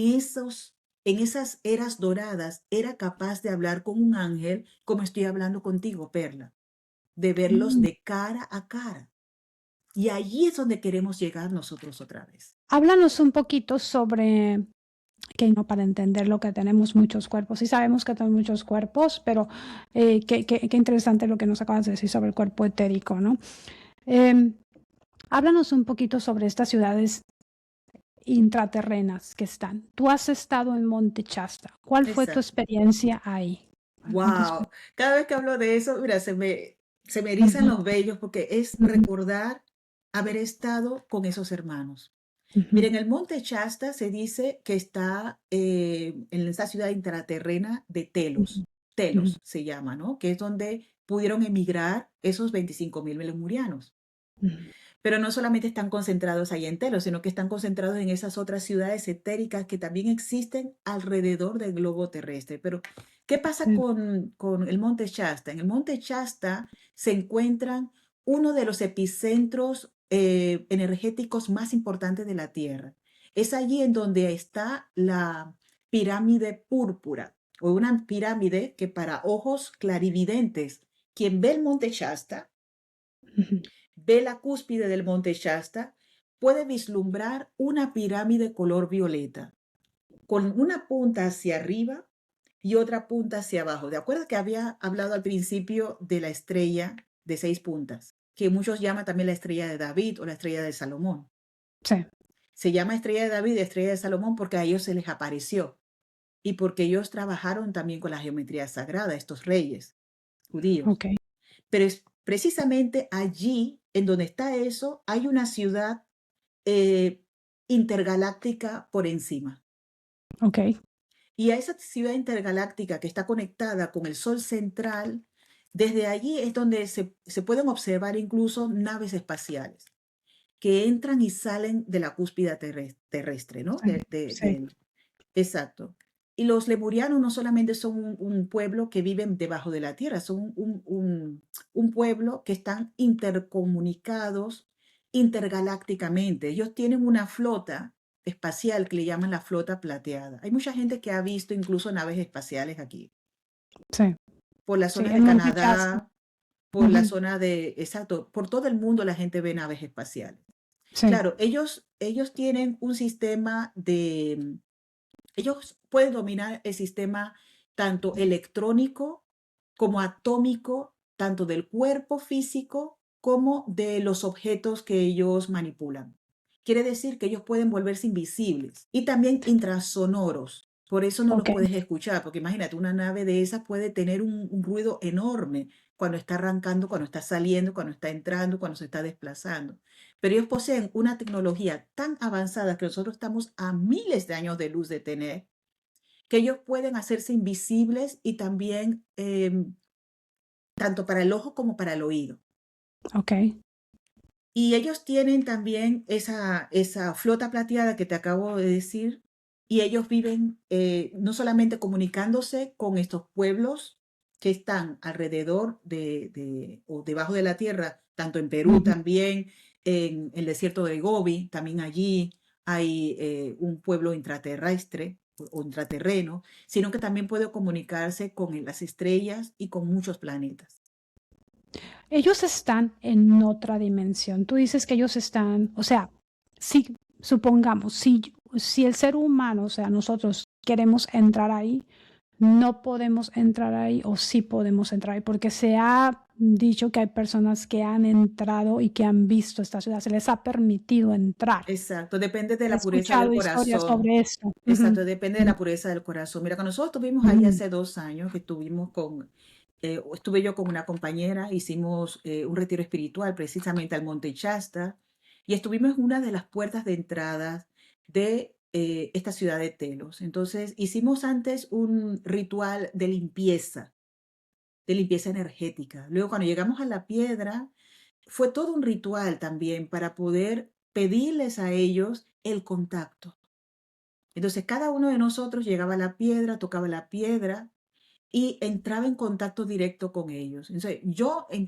esas eras doradas era capaz de hablar con un ángel como estoy hablando contigo, Perla, de verlos Mm. de cara a cara. Y allí es donde queremos llegar nosotros otra vez. Háblanos un poquito sobre que no para entender lo que tenemos muchos cuerpos. Sí sabemos que tenemos muchos cuerpos, pero qué interesante lo que nos acabas de decir sobre el cuerpo etérico, ¿no? Em, Háblanos un poquito sobre estas ciudades intraterrenas que están. Tú has estado en Monte Shasta. ¿Cuál fue tu Exacto. experiencia ahí? Cuéntanos. Wow. Cada vez que hablo de eso, mira, se me erizan Ujú, los vellos porque es ujú, recordar haber estado con esos hermanos. ujú, Miren, el Monte Shasta se dice que está en esa ciudad intraterrena de ujú, Telos. ujú, Telos se llama, ¿no? Que es donde pudieron emigrar esos 25.000 lemurianos. ujú. Pero no solamente están concentrados ahí en Telos, sino que están concentrados en esas otras ciudades etéricas que también existen alrededor del globo terrestre. Pero, ¿qué pasa Sí, con el Monte Shasta? En el Monte Shasta se encuentran uno de los epicentros energéticos más importantes de la Tierra. Es allí en donde está la pirámide púrpura, o una pirámide que para ojos clarividentes, quien ve el Monte Shasta, ujú. ve la cúspide del Monte Shasta, puede vislumbrar una pirámide color violeta, con una punta hacia arriba y otra punta hacia abajo. ¿De acuerdo que había hablado al principio de la estrella de 6 puntas? Que muchos llaman también la estrella de David o la estrella de Salomón. Sí, Se llama estrella de David y estrella de Salomón porque a ellos se les apareció y porque ellos trabajaron también con la geometría sagrada, estos reyes judíos. ok, Pero es precisamente allí, en donde está eso, hay una ciudad eh, intergaláctica por encima. ok. Y a esa ciudad intergaláctica que está conectada con el Sol central, desde allí es donde se pueden observar incluso naves espaciales que entran y salen de la cúspide terrestre, ¿no? Sí, sí. Exacto. Y los lemurianos no solamente son un pueblo que viven debajo de la tierra, son un pueblo que están intercomunicados intergalácticamente. Ellos tienen una flota espacial que le llaman la flota plateada. Hay mucha gente que ha visto incluso naves espaciales aquí, Sí, por las sí, zonas en de Monte Shasta. Canadá, por la Ujú, zona exacto, por todo el mundo la gente ve naves espaciales. sí, Claro, ellos tienen un sistema ellos pueden dominar el sistema tanto electrónico como atómico, tanto del cuerpo físico como de los objetos que ellos manipulan. Quiere decir que ellos pueden volverse invisibles y también intrasonoros. Por eso no los ok. puedes escuchar, porque imagínate, una nave de esas puede tener un ruido enorme cuando está arrancando, cuando está saliendo, cuando está entrando, cuando se está desplazando. Pero ellos poseen una tecnología tan avanzada que nosotros estamos a miles de años de luz de tener, que ellos pueden hacerse invisibles y también tanto para el ojo como para el oído. Ok. Y ellos tienen también esa flota plateada que te acabo de decir, y ellos viven no solamente comunicándose con estos pueblos que están alrededor o debajo de la tierra, tanto en Perú Ujú. también, en el desierto de Gobi, también allí hay un pueblo intraterrestre o intraterreno, sino que también puede comunicarse con las estrellas y con muchos planetas. Ellos están en otra dimensión. Tú dices que ellos están, o sea, si supongamos, si el ser humano, o sea, nosotros queremos entrar ahí, no podemos entrar ahí o sí podemos entrar ahí, porque se ha dicho que hay personas que han entrado y que han visto esta ciudad, se les ha permitido entrar. Exacto, depende de He la pureza del escuchado historias corazón. sobre esto. Ujú, Exacto, depende de ujú, la pureza del corazón. Mira, cuando nosotros estuvimos ahí ujú, hace 2 años, que estuve yo con una compañera, hicimos un retiro espiritual precisamente al Monte Shasta y estuvimos en una de las puertas de entrada de esta ciudad de Telos. Entonces, hicimos antes un ritual de limpieza energética. Luego, cuando llegamos a la piedra, fue todo un ritual también para poder pedirles a ellos el contacto. Entonces, cada uno de nosotros llegaba a la piedra, tocaba la piedra y entraba en contacto directo con ellos. Entonces,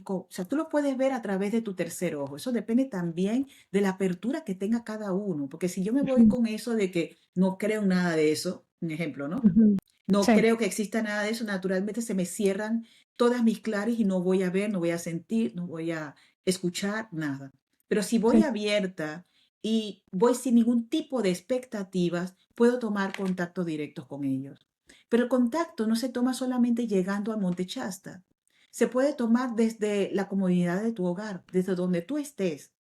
o sea, tú lo puedes ver a través de tu tercer ojo. Eso depende también de la apertura que tenga cada uno, porque si yo me voy Ujú, con eso de que no creo en nada de eso, un ejemplo, ¿no? ujú. No Sí, creo que exista nada de eso, naturalmente se me cierran todas mis claris y no voy a ver, no voy a sentir, no voy a escuchar nada. Pero si voy sí, abierta y voy sin ningún tipo de expectativas, puedo tomar contacto directo con ellos. Pero el contacto no se toma solamente llegando a Monte Shasta. Se puede tomar desde la comodidad de tu hogar, desde donde tú estés.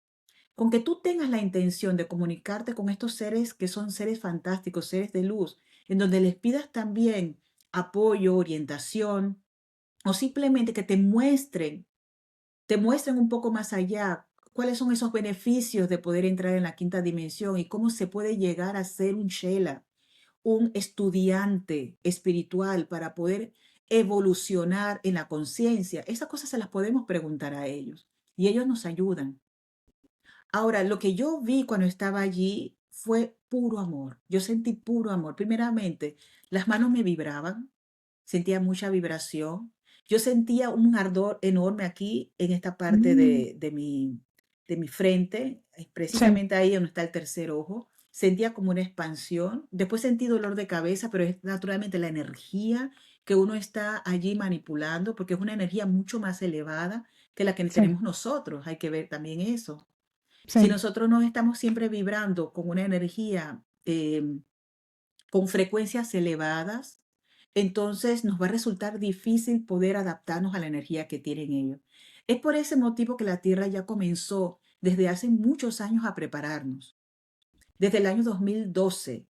Con que tú tengas la intención de comunicarte con estos seres que son seres fantásticos, seres de luz, en donde les pidas también apoyo, orientación, o simplemente que te muestren un poco más allá cuáles son esos beneficios de poder entrar en la quinta dimensión y cómo se puede llegar a ser un Shela, un estudiante espiritual para poder evolucionar en la conciencia. Esas cosas se las podemos preguntar a ellos y ellos nos ayudan. Ahora, lo que yo vi cuando estaba allí fue puro amor. Yo sentí puro amor. Primeramente, las manos me vibraban, sentía mucha vibración. Yo sentía un ardor enorme aquí en esta parte mm, de mi frente, sí, precisamente ahí donde está el tercer ojo. Sentía como una expansión. Después sentí dolor de cabeza, pero es naturalmente la energía que uno está allí manipulando, porque es una energía mucho más elevada que la que sí, tenemos nosotros. Hay que ver también eso. Si sí, nosotros no estamos siempre vibrando con una energía, con frecuencias elevadas, entonces nos va a resultar difícil poder adaptarnos a la energía que tienen ellos. Es por ese motivo que la Tierra ya comenzó desde hace muchos años a prepararnos. Desde el año 2012,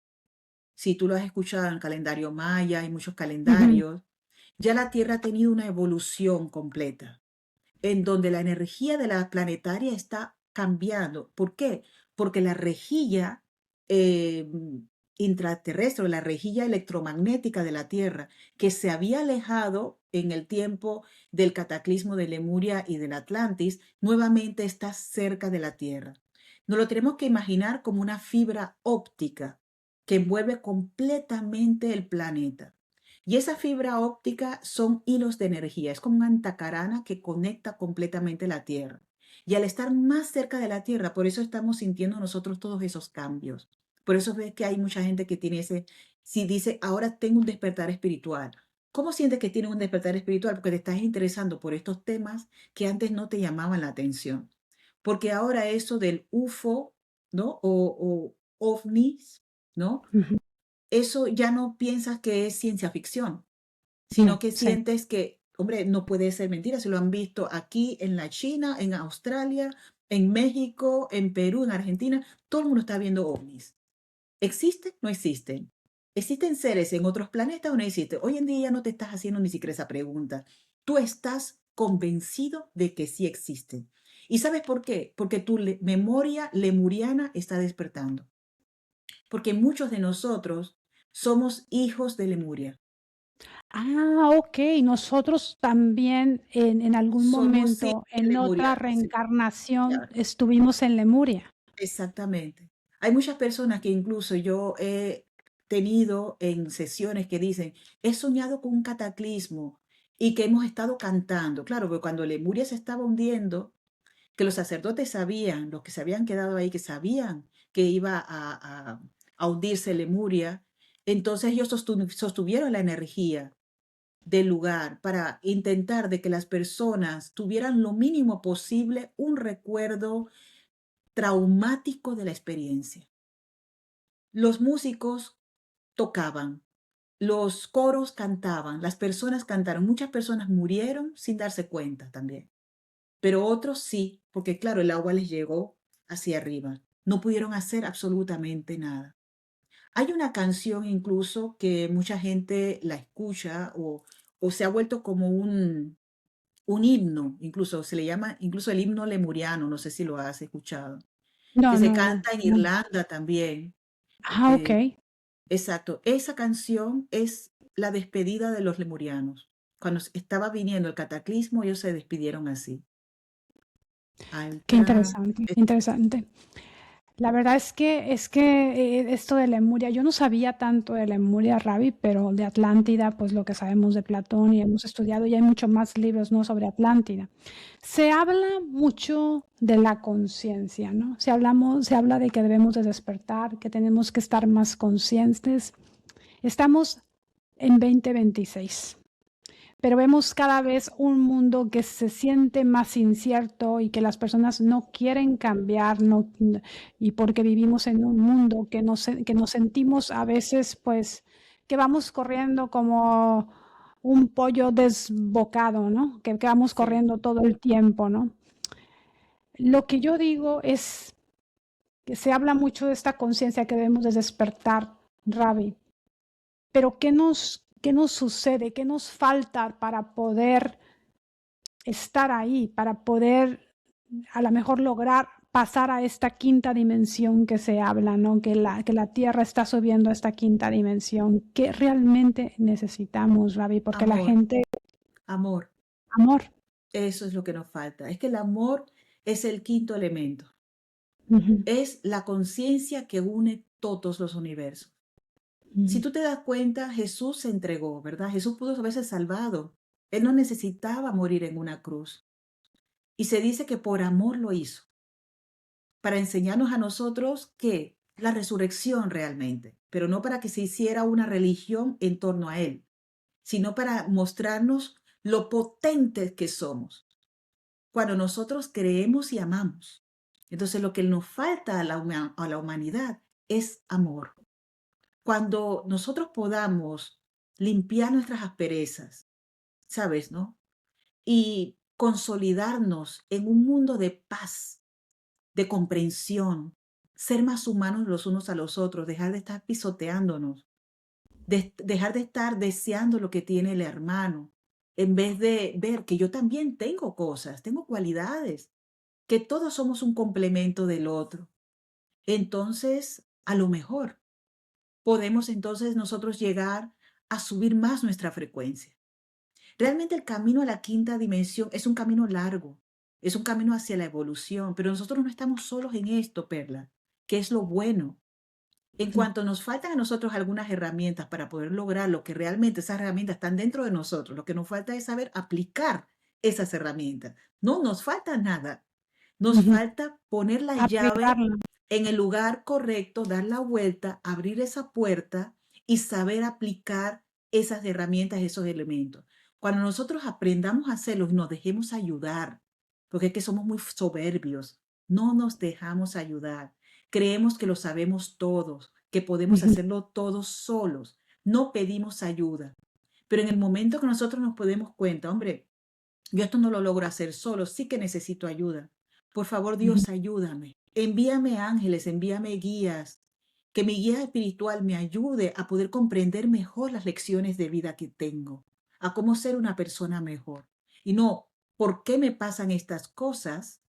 si tú lo has escuchado en el calendario maya y muchos ujú, calendarios, ya la Tierra ha tenido una evolución completa en donde la energía de la planetaria está cambiando. ¿Por qué? Porque la rejilla eh, intraterrestre, la rejilla electromagnética de la Tierra, que se había alejado en el tiempo del cataclismo de Lemuria y del Atlantis, nuevamente está cerca de la Tierra. Nos lo tenemos que imaginar como una fibra óptica que envuelve completamente el planeta. Y esa fibra óptica son hilos de energía, es como una antacarana que conecta completamente la Tierra. Y al estar más cerca de la Tierra, por eso estamos sintiendo nosotros todos esos cambios. Por eso ves que hay mucha gente que tiene si dice, ahora tengo un despertar espiritual. ¿Cómo sientes que tienes un despertar espiritual? Porque te estás interesando por estos temas que antes no te llamaban la atención. Porque ahora eso del UFO, ¿no? O ovnis, ¿no? ujú. Eso ya no piensas que es ciencia ficción, sino No, que sí, sientes que, hombre, no puede ser mentira, se lo han visto aquí en la China, en Australia, en México, en Perú, en Argentina, todo el mundo está viendo ovnis. ¿Existen? No existen. ¿Existen seres en otros planetas o no existen? Hoy en día ya no te estás haciendo ni siquiera esa pregunta. Tú estás convencido de que sí existen. ¿Y sabes por qué? Porque tu memoria lemuriana está despertando. Porque muchos de nosotros somos hijos de Lemuria. ah, okey, nosotros también en algún Somos hijos momento, de en Lemuria, otra sí, reencarnación, claro, estuvimos en Lemuria. exactamente. Hay muchas personas que incluso yo he tenido en sesiones que dicen, he soñado con un cataclismo y que hemos estado cantando. Claro, porque cuando Lemuria se estaba hundiendo, que los sacerdotes sabían, los que se habían quedado ahí, que sabían que iba a hundirse Lemuria, entonces ellos sostuvieron la energía del lugar para intentar de que las personas tuvieran lo mínimo posible un recuerdo traumático de la experiencia. Los músicos tocaban, los coros cantaban, las personas cantaron, muchas personas murieron sin darse cuenta también, pero otros sí, porque claro, el agua les llegó hacia arriba, no pudieron hacer absolutamente nada. Hay una canción incluso que mucha gente la escucha o se ha vuelto como un himno, incluso se le llama incluso el himno lemuriano, no sé si lo has escuchado, que No, se no, no, canta en no. Irlanda también. Ah, eh, okey. exacto, esa canción es la despedida de los lemurianos. Cuando estaba viniendo el cataclismo, ellos se despidieron así. Qué Alta, interesante, interesante. La verdad es que esto de Lemuria, yo no sabía tanto de Lemuria, Ravi, pero de Atlántida, pues lo que sabemos de Platón y hemos estudiado, y hay mucho más libros, ¿no?, sobre Atlántida. Se habla mucho de la conciencia, ¿no? Se habla de que debemos de despertar, que tenemos que estar más conscientes. Estamos en 2026. Pero vemos cada vez un mundo que se siente más incierto y que las personas no quieren cambiar, no, y porque vivimos en un mundo que nos sentimos a veces, pues, que vamos corriendo como un pollo desbocado, ¿no? Que vamos Sí, corriendo todo el tiempo, ¿no? Lo que yo digo es que se habla mucho de esta conciencia que debemos de despertar, Ravi, pero qué nos sucede? ¿Qué nos falta para poder estar ahí, para poder a lo mejor lograr pasar a esta quinta dimensión que se habla, ¿no? Que la Tierra está subiendo a esta quinta dimensión? ¿Qué realmente necesitamos, Ravi? Porque la amor, gente, amor, amor. eso es lo que nos falta. Es que el amor es el quinto elemento, Ujú, es la conciencia que une todos los universos. Si ujú, tú te das cuenta, Jesús se entregó, ¿verdad? Jesús pudo haberse salvado. Él no necesitaba morir en una cruz. Y se dice que por amor lo hizo, para enseñarnos a nosotros que la resurrección realmente, pero no para que se hiciera una religión en torno a Él, sino para mostrarnos lo potentes que somos cuando nosotros creemos y amamos. Entonces lo que nos falta a a la humanidad es amor. Cuando nosotros podamos limpiar nuestras asperezas, ¿sabes, no? Y consolidarnos en un mundo de paz, de comprensión, ser más humanos los unos a los otros, dejar de estar pisoteándonos, dejar de estar deseando lo que tiene el hermano, en vez de ver que yo también tengo cosas, tengo cualidades, que todos somos un complemento del otro. Entonces, a lo mejor podemos entonces nosotros llegar a subir más nuestra frecuencia. Realmente el camino a la quinta dimensión es un camino largo, es un camino hacia la evolución, pero nosotros no estamos solos en esto, Perla, que es lo bueno. En sí. cuanto nos faltan a nosotros algunas herramientas para poder lograr lo que realmente esas herramientas están dentro de nosotros, lo que nos falta es saber aplicar esas herramientas. No nos falta nada, nos Ujú. falta poner la llave Aplicarla. en el lugar correcto, dar la vuelta, abrir esa puerta y saber aplicar esas herramientas, esos elementos. Cuando nosotros aprendamos a hacerlo y nos dejemos ayudar, porque es que somos muy soberbios, no nos dejamos ayudar. Creemos que lo sabemos todos, que podemos Ujú. hacerlo todos solos. No pedimos ayuda. Pero en el momento que nosotros nos podemos cuenta, hombre, yo esto no lo logro hacer solo, sí que necesito ayuda. Por favor, Ujú. Dios, ayúdame. Envíame ángeles, envíame guías, que mi guía espiritual me ayude a poder comprender mejor las lecciones de vida que tengo, a cómo ser una persona mejor. Y no, ¿por qué me pasan estas cosas?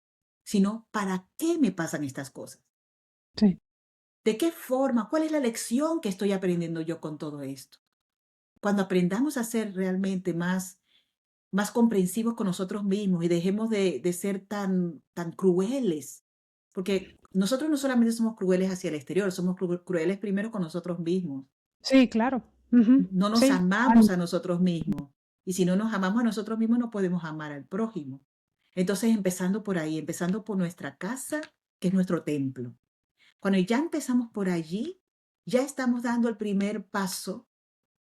Sino, ¿para qué me pasan estas cosas? Sí. ¿De qué forma? ¿Cuál es la lección que estoy aprendiendo yo con todo esto? Cuando aprendamos a ser realmente más comprensivos con nosotros mismos y dejemos de ser tan crueles, porque nosotros no solamente somos crueles hacia el exterior, somos crueles primero con nosotros mismos. Sí, claro. Ujú. No nos Sí, amamos a nosotros mismos. Y si no nos amamos a nosotros mismos, no podemos amar al prójimo. Entonces, empezando por ahí, empezando por nuestra casa, que es nuestro templo. Cuando ya empezamos por allí, ya estamos dando el primer paso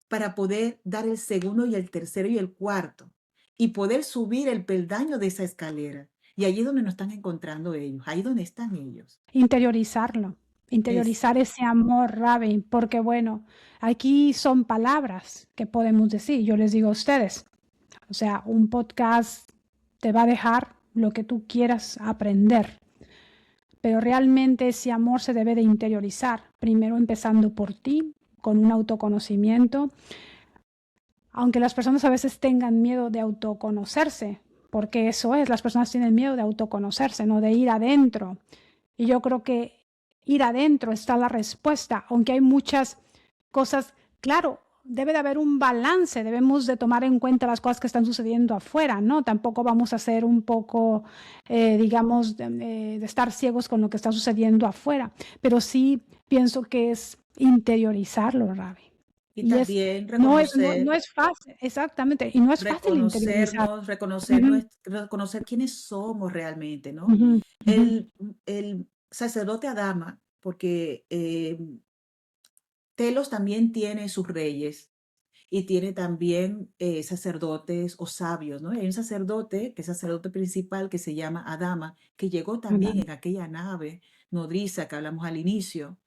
para poder dar el segundo y el tercero y el cuarto y poder subir el peldaño de esa escalera. Y allí es donde nos están encontrando ellos, ahí donde están ellos. interiorizarlo, Es, interiorizar ese amor, Ravi, porque bueno, aquí son palabras que podemos decir. Yo les digo a ustedes, o sea, un podcast te va a dejar lo que tú quieras aprender, pero realmente ese amor se debe de interiorizar, primero empezando por ti, con un autoconocimiento, aunque las personas a veces tengan miedo de autoconocerse, porque eso es, las personas tienen miedo de autoconocerse, no de ir adentro. Y yo creo que ir adentro está la respuesta, aunque hay muchas cosas, claro, debe de haber un balance, debemos de tomar en cuenta las cosas que están sucediendo afuera, ¿no? Tampoco vamos a ser un poco, digamos, de estar ciegos con lo que está sucediendo afuera, pero sí pienso que es interiorizarlo, Ravi. Y Y es, también no es fácil, exactamente, y no es fácil interiorizar. Ujú, reconocer quiénes somos realmente, ¿no? ujú, ujú, El sacerdote Adama, porque Telos también tiene sus reyes y tiene también sacerdotes o sabios, ¿no? Hay un sacerdote, que es sacerdote principal, que se llama Adama, que llegó también Adán. en aquella nave nodriza que hablamos al inicio.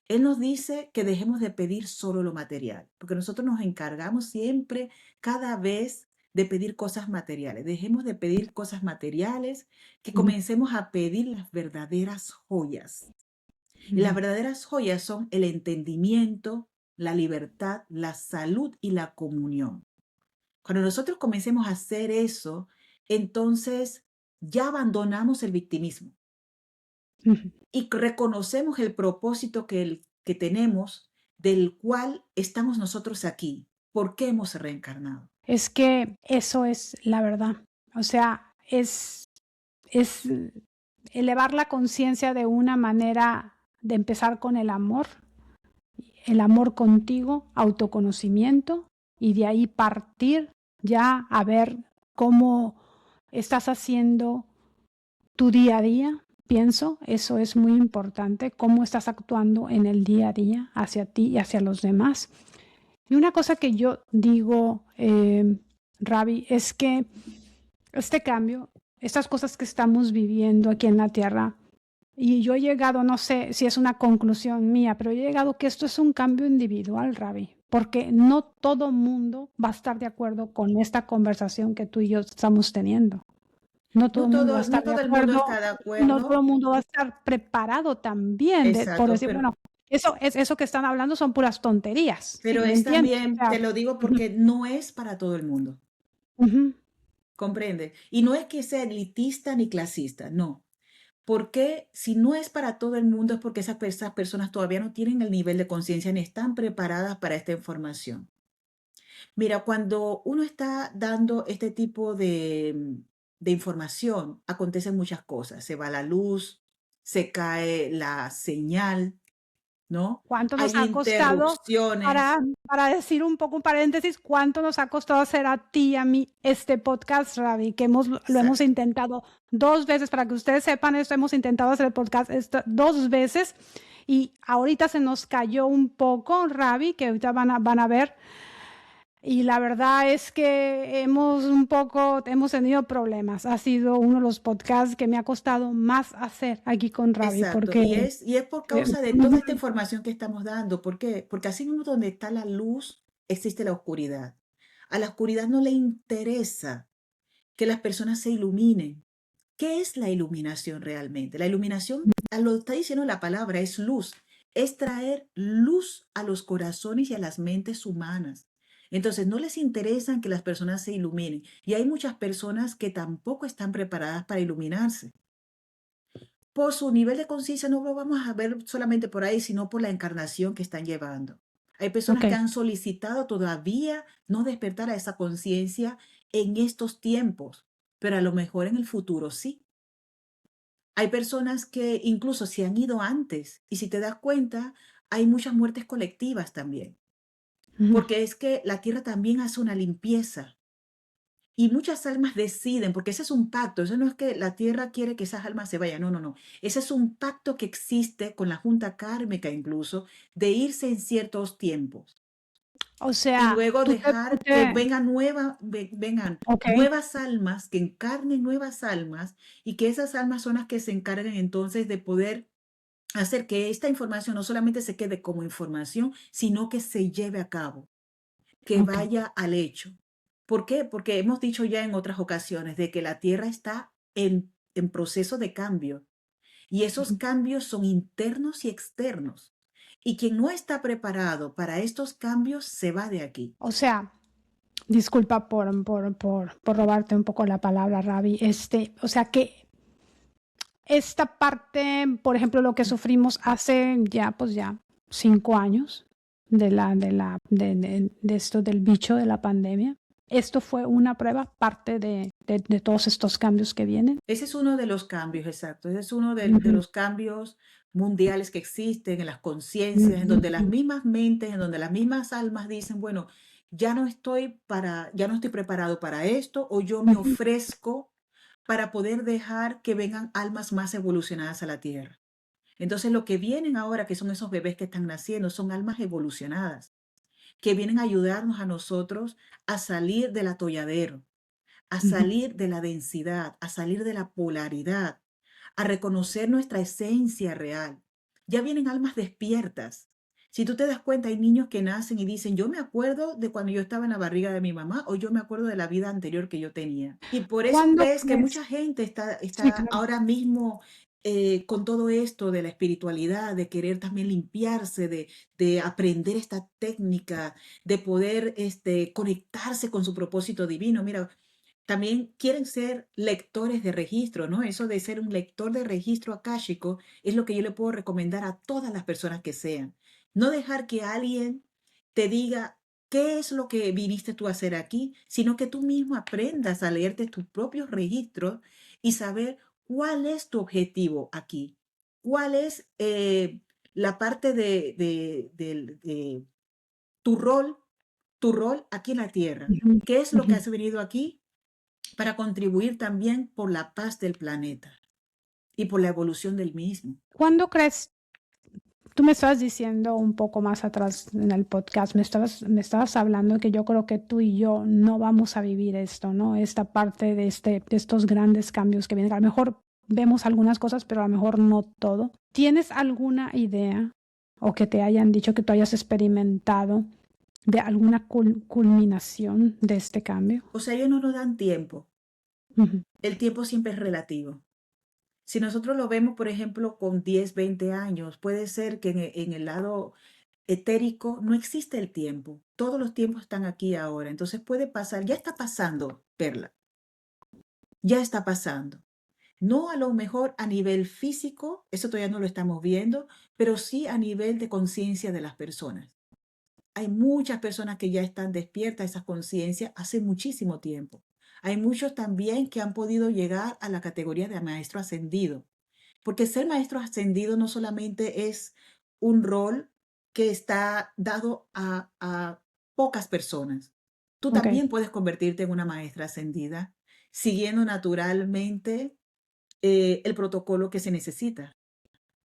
Él nos dice que dejemos de pedir solo lo material, porque nosotros nos encargamos siempre, cada vez, de pedir cosas materiales. Dejemos de pedir cosas materiales, que Ujú, comencemos a pedir las verdaderas joyas. Y las ujú. verdaderas joyas son el entendimiento, la libertad, la salud y la comunión. Cuando nosotros comencemos a hacer eso, entonces ya abandonamos el victimismo Ujú. y reconocemos el propósito que tenemos, del cual estamos nosotros aquí. ¿Por qué hemos reencarnado? Es que eso es la verdad. O sea, es elevar la conciencia de una manera de empezar con el amor contigo, autoconocimiento, y de ahí partir ya a ver cómo estás haciendo tu día a día. Pienso, eso es muy importante, cómo estás actuando en el día a día hacia ti y hacia los demás. Y una cosa que yo digo, Ravi, es que este cambio, estas cosas que estamos viviendo aquí en la Tierra, y yo he llegado, no sé si es una conclusión mía, pero he llegado que esto es un cambio individual, Ravi, porque no todo mundo va a estar de acuerdo con esta conversación que tú y yo estamos teniendo. No todo el mundo va a No estar de todo el mundo acuerdo, está de no todo acuerdo, el mundo va a estar preparado también por exacto, decir, bueno, eso que están hablando son puras tonterías, ¿sí? pero ¿Me es entiendes? O también, sea, te lo digo ujú, porque no es para todo el mundo, ujú, ¿comprende? Y no es que sea elitista ni clasista, no. Porque si no es para todo el mundo es porque esas personas todavía no tienen el nivel de conciencia ni están preparadas para esta información. Mira, cuando uno está dando este tipo de información, acontecen muchas cosas. Se va la luz, se cae la señal, ¿no? ¿cuánto nos Hay ha costado, interrupciones. para decir un poco un paréntesis, cuánto nos ha costado hacer a ti y a mí este podcast, Ravi, que lo hemos Exacto. intentado 2 veces, para que ustedes sepan esto, hemos intentado hacer el podcast 2 veces y ahorita se nos cayó un poco, Ravi, que ahorita van a ver. Y la verdad es que hemos tenido problemas. Ha sido uno de los podcasts que me ha costado más hacer aquí con Ravi, Exacto, porque y es por causa de toda ujú, esta información que estamos dando. ¿Por qué? Porque así mismo donde está la luz, existe la oscuridad. A la oscuridad no le interesa que las personas se iluminen. ¿Qué es la iluminación realmente? La iluminación, lo está diciendo la palabra, es luz. Es traer luz a los corazones y a las mentes humanas. Entonces, no les interesa que las personas se iluminen. Y hay muchas personas que tampoco están preparadas para iluminarse. Por su nivel de conciencia no lo vamos a ver solamente por ahí, sino por la encarnación que están llevando. Hay ok. personas que han solicitado todavía no despertar a esa conciencia en estos tiempos, pero a lo mejor en el futuro sí. Hay personas que incluso se han ido antes y si te das cuenta, hay muchas muertes colectivas también, Ujú. porque es que la tierra también hace una limpieza. Y muchas almas deciden, porque ese es un pacto, eso no es que la tierra quiere que esas almas se vayan, no, no, no. Ese es un pacto que existe con la junta kármica incluso, de irse en ciertos tiempos O y sea, luego tú dejar que te, vengan ok, nuevas almas, que encarnen nuevas almas y que esas almas son las que se encarguen entonces de poder hacer que esta información no solamente se quede como información, sino que se lleve a cabo, que ok. vaya al hecho. ¿Por qué? Porque hemos dicho ya en otras ocasiones de que la Tierra está en proceso de cambio y esos Ujú. cambios son internos y externos. Y quien no está preparado para estos cambios se va de aquí. O sea, disculpa por robarte un poco la palabra, Ravi. O sea que esta parte, por ejemplo, lo que sufrimos hace ya, pues ya, 5 años, de esto del bicho de la pandemia. Esto fue una prueba, parte de todos estos cambios que vienen. Ese es uno de los cambios, exacto. Ese es uno de Ujú, los cambios mundiales que existen en las conciencias, en ujú, donde las ujú, mismas mentes, en donde las mismas almas dicen, bueno, ya no estoy preparado para esto, o yo me ujú, ofrezco para poder dejar que vengan almas más evolucionadas a la tierra. Entonces, lo que vienen ahora, que son esos bebés que están naciendo, son almas evolucionadas, que vienen a ayudarnos a nosotros a salir del atolladero, a ujú. salir de la densidad, a salir de la polaridad, a reconocer nuestra esencia real. Ya vienen almas despiertas. Si tú te das cuenta, hay niños que nacen y dicen, yo me acuerdo de cuando yo estaba en la barriga de mi mamá o yo me acuerdo de la vida anterior que yo tenía. Y por eso ¿Cuándo ves que crees? mucha gente Sí, está claro. ahora mismo con todo esto de la espiritualidad, de querer también limpiarse, de aprender esta técnica, de poder conectarse con su propósito divino. Mira, también quieren ser lectores de registro, ¿no? Eso de ser un lector de registro akáshico es lo que yo le puedo recomendar a todas las personas que sean. No dejar que alguien te diga qué es lo que viniste tú a hacer aquí, sino que tú mismo aprendas a leerte tus propios registros y saber cuál es tu objetivo aquí, cuál es la parte de tu rol aquí en la tierra. Ujú, ¿Qué es lo que ujú. has venido aquí para contribuir también por la paz del planeta y por la evolución del mismo? ¿Cuándo crees? Tú me estabas diciendo un poco más atrás en el podcast, me estabas hablando que yo creo que tú y yo no vamos a vivir esto, ¿no? Esta parte de estos grandes cambios que vienen. A lo mejor vemos algunas cosas, pero a lo mejor no todo. ¿Tienes alguna idea o que te hayan dicho que tú hayas experimentado de alguna culminación de este cambio? O sea, ellos no nos dan tiempo. Ujú. El tiempo siempre es relativo. Si nosotros lo vemos, por ejemplo, con 10, 20 años, puede ser que en el lado etérico no existe el tiempo. Todos los tiempos están aquí ahora. Entonces puede pasar, ya está pasando, Perla, ya está pasando. No a lo mejor a nivel físico, eso todavía no lo estamos viendo, pero sí a nivel de conciencia de las personas. Hay muchas personas que ya están despiertas a esa conciencia hace muchísimo tiempo. Hay muchos también que han podido llegar a la categoría de maestro ascendido, porque ser maestro ascendido no solamente es un rol que está dado a pocas personas. Tú Ok, también puedes convertirte en una maestra ascendida siguiendo naturalmente el protocolo que se necesita.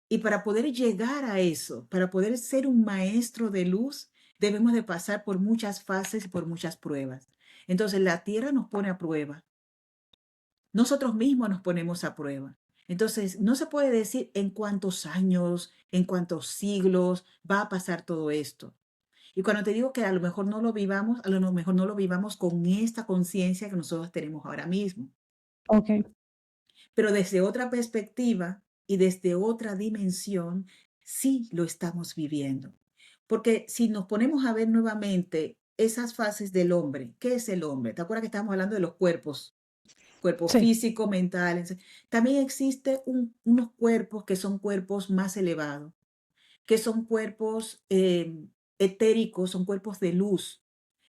Y para poder llegar a eso, para poder ser un maestro de luz, debemos de pasar por muchas fases y por muchas pruebas. Entonces la tierra nos pone a prueba. Nosotros mismos nos ponemos a prueba. Entonces no se puede decir en cuántos años, en cuántos siglos va a pasar todo esto. Y cuando te digo que a lo mejor no lo vivamos, a lo mejor no lo vivamos con esta conciencia que nosotros tenemos ahora mismo. ok. Pero desde otra perspectiva y desde otra dimensión, sí lo estamos viviendo. Porque si nos ponemos a ver nuevamente esas fases del hombre, ¿qué es el hombre? ¿Te acuerdas que estábamos hablando de los cuerpos? Cuerpo Sí. físico, mental. También existe unos cuerpos que son cuerpos más elevados, que son cuerpos etéricos, son cuerpos de luz.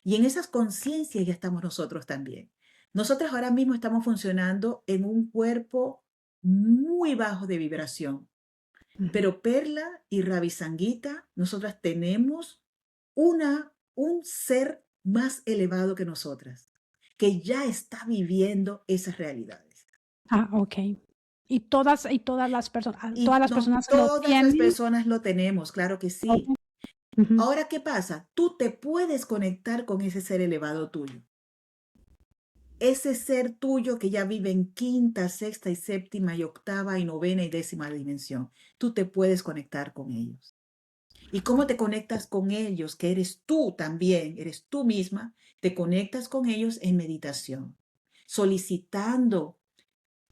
Y en esas conciencias ya estamos nosotros también. Nosotros ahora mismo estamos funcionando en un cuerpo muy bajo de vibración, Ujú. pero Perla y Ravi Sanguita, nosotras tenemos un ser más elevado que nosotras, que ya está viviendo esas realidades. Ah, ok. Y todas las personas, Y todas las no personas lo todas las tienen. personas lo tenemos, claro que sí. Ok. Ujú. Ahora, ¿qué pasa? Tú te puedes conectar con ese ser elevado tuyo. Ese ser tuyo que ya vive en quinta, sexta y séptima y octava y novena y décima dimensión. Tú te puedes conectar con ellos. ¿Y cómo te conectas con ellos? Que eres tú también, eres tú misma. Te conectas con ellos en meditación, solicitando,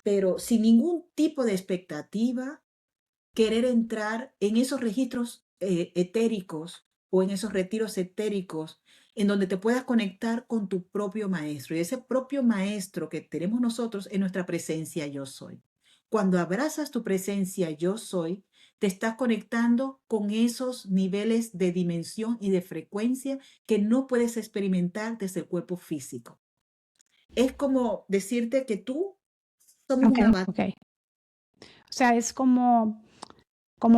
pero sin ningún tipo de expectativa, querer entrar en esos registros etéricos o en esos retiros etéricos en donde te puedas conectar con tu propio maestro. Y ese propio maestro que tenemos nosotros es nuestra presencia yo soy. Cuando abrazas tu presencia yo soy, te estás conectando con esos niveles de dimensión y de frecuencia que no puedes experimentar desde el cuerpo físico. Es como decirte que tú somos Ok, una base. ok. O sea, es como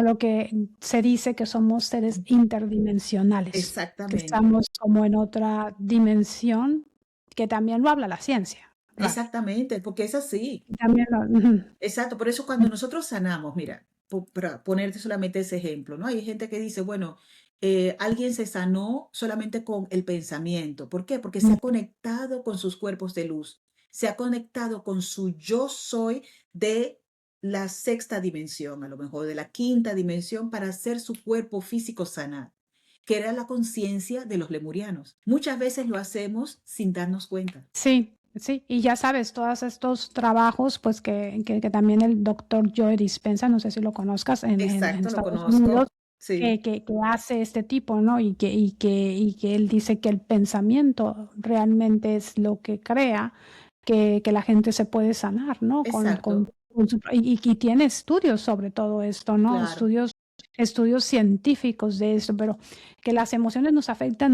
lo que se dice que somos seres interdimensionales, que Exactamente, estamos como en otra dimensión, que también lo habla la ciencia, Ravi. exactamente, porque es así. También lo, ujú, Exacto, por eso cuando nosotros sanamos, mira, para ponerte solamente ese ejemplo, ¿no? Hay gente que dice, bueno, alguien se sanó solamente con el pensamiento. ¿Por qué? Porque se ujú. ha conectado con sus cuerpos de luz, se ha conectado con su yo soy de la sexta dimensión, a lo mejor de la quinta dimensión, para hacer su cuerpo físico sanar, que era la conciencia de los lemurianos. Muchas veces lo hacemos sin darnos cuenta. Sí, sí, y ya sabes, todos estos trabajos, pues que también el doctor Joe Dispenza, no sé si lo conozcas, en Exacto, lo Estados Unidos, conozco. Sí. que hace este tipo, ¿no? Y que él dice que el pensamiento realmente es lo que crea que la gente se puede sanar, ¿no? Exacto, Y tiene estudios sobre todo esto, ¿no? claro. Estudios científicos de esto, pero que las emociones nos afectan,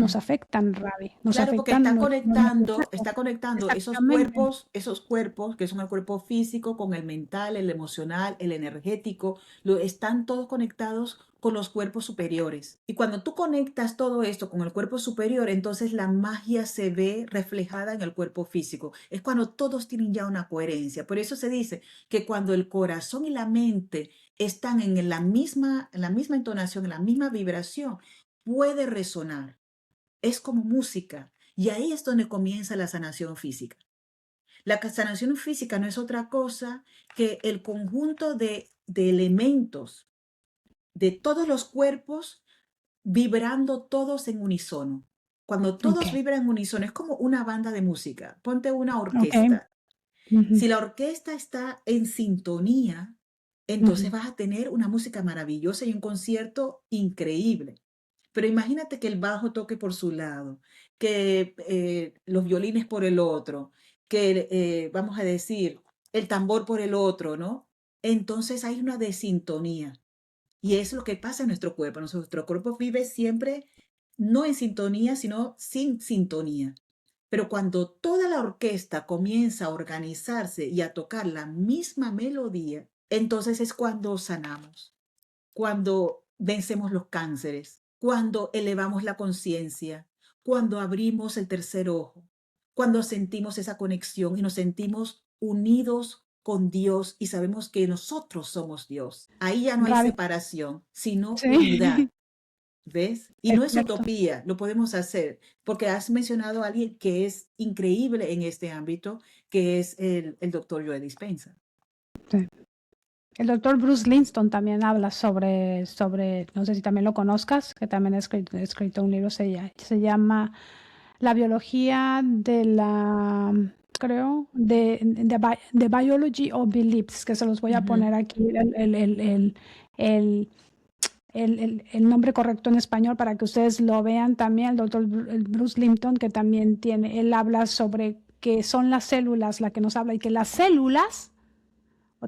Ravi, nos Claro, porque afectan nuestro cuerpo. está conectando Exactamente. esos cuerpos que son el cuerpo físico con el mental, el emocional, el energético, están todos conectados con los cuerpos superiores. Y cuando tú conectas todo esto con el cuerpo superior, entonces la magia se ve reflejada en el cuerpo físico. Es cuando todos tienen ya una coherencia. Por eso se dice que cuando el corazón y la mente están en la misma entonación, en la misma vibración, puede resonar. Es como música. Y ahí es donde comienza la sanación física. La sanación física no es otra cosa que el conjunto de elementos de todos los cuerpos vibrando todos en unísono. Cuando todos Ok, vibran en unísono, es como una banda de música. Ponte una ok. orquesta. Ujú, Si la orquesta está en sintonía, entonces ujú. vas a tener una música maravillosa y un concierto increíble. Pero imagínate que el bajo toque por su lado, que los violines por el otro, que vamos a decir, el tambor por el otro, ¿no? Entonces hay una desintonía. Y es lo que pasa en nuestro cuerpo. Nuestro cuerpo vive siempre no en sintonía, sino sin sintonía. Pero cuando toda la orquesta comienza a organizarse y a tocar la misma melodía, entonces es cuando sanamos, cuando vencemos los cánceres, cuando elevamos la conciencia, cuando abrimos el tercer ojo, cuando sentimos esa conexión y nos sentimos unidos con Dios y sabemos que nosotros somos Dios. Ahí ya no hay Ravi, separación, sino unidad. sí, ¿Ves? Y es no es cierto. utopía, lo podemos hacer, porque has mencionado a alguien que es increíble en este ámbito, que es el doctor Joe Dispenza. Sí. El doctor Bruce Linston también habla no sé si también lo conozcas, que también ha escrito un libro, se llama La biología de la, creo, de Biology of Beliefs, que se los voy a Ujú. poner aquí el, el nombre correcto en español para que ustedes lo vean también. El doctor Bruce Limpton, que también él habla sobre que son las células la que nos habla y que las células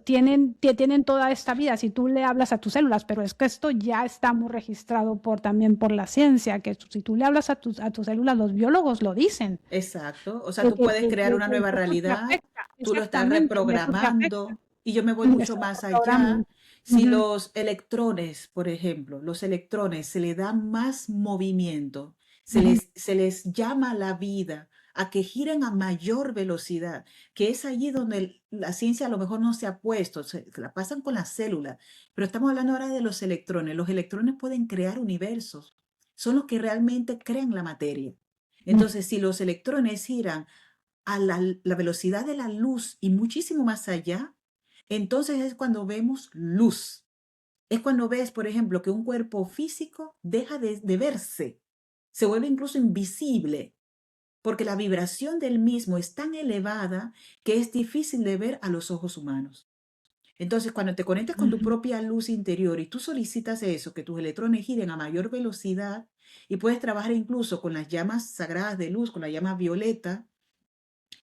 tienen toda esta vida si tú le hablas a tus células, pero es que esto ya está muy registrado también por la ciencia, que si tú le hablas a tus células, los biólogos lo dicen, Exacto. O sea, que, tú que, puedes que, crear que- una que nueva eso te realidad, afecta, tú lo estás exactamente, y eso te afecta. reprogramando, y yo me voy mucho Eso te más programa. allá. Si Ujú, los electrones, por ejemplo, los electrones se les da más movimiento, ujú, se les llama a la vida a que giren a mayor velocidad, que es allí donde la ciencia a lo mejor no se ha puesto, se la pasan con las células, pero estamos hablando ahora de los electrones. Los electrones pueden crear universos, son los que realmente crean la materia. ujú. Entonces, si los electrones giran a la velocidad de la luz y muchísimo más allá, entonces es cuando vemos luz. Es cuando ves, por ejemplo, que un cuerpo físico deja de verse, se vuelve incluso invisible, porque la vibración del mismo es tan elevada que es difícil de ver a los ojos humanos. Entonces, cuando te conectas con tu Ujú. propia luz interior y tú solicitas eso, que tus electrones giren a mayor velocidad y puedes trabajar incluso con las llamas sagradas de luz, con la llama violeta,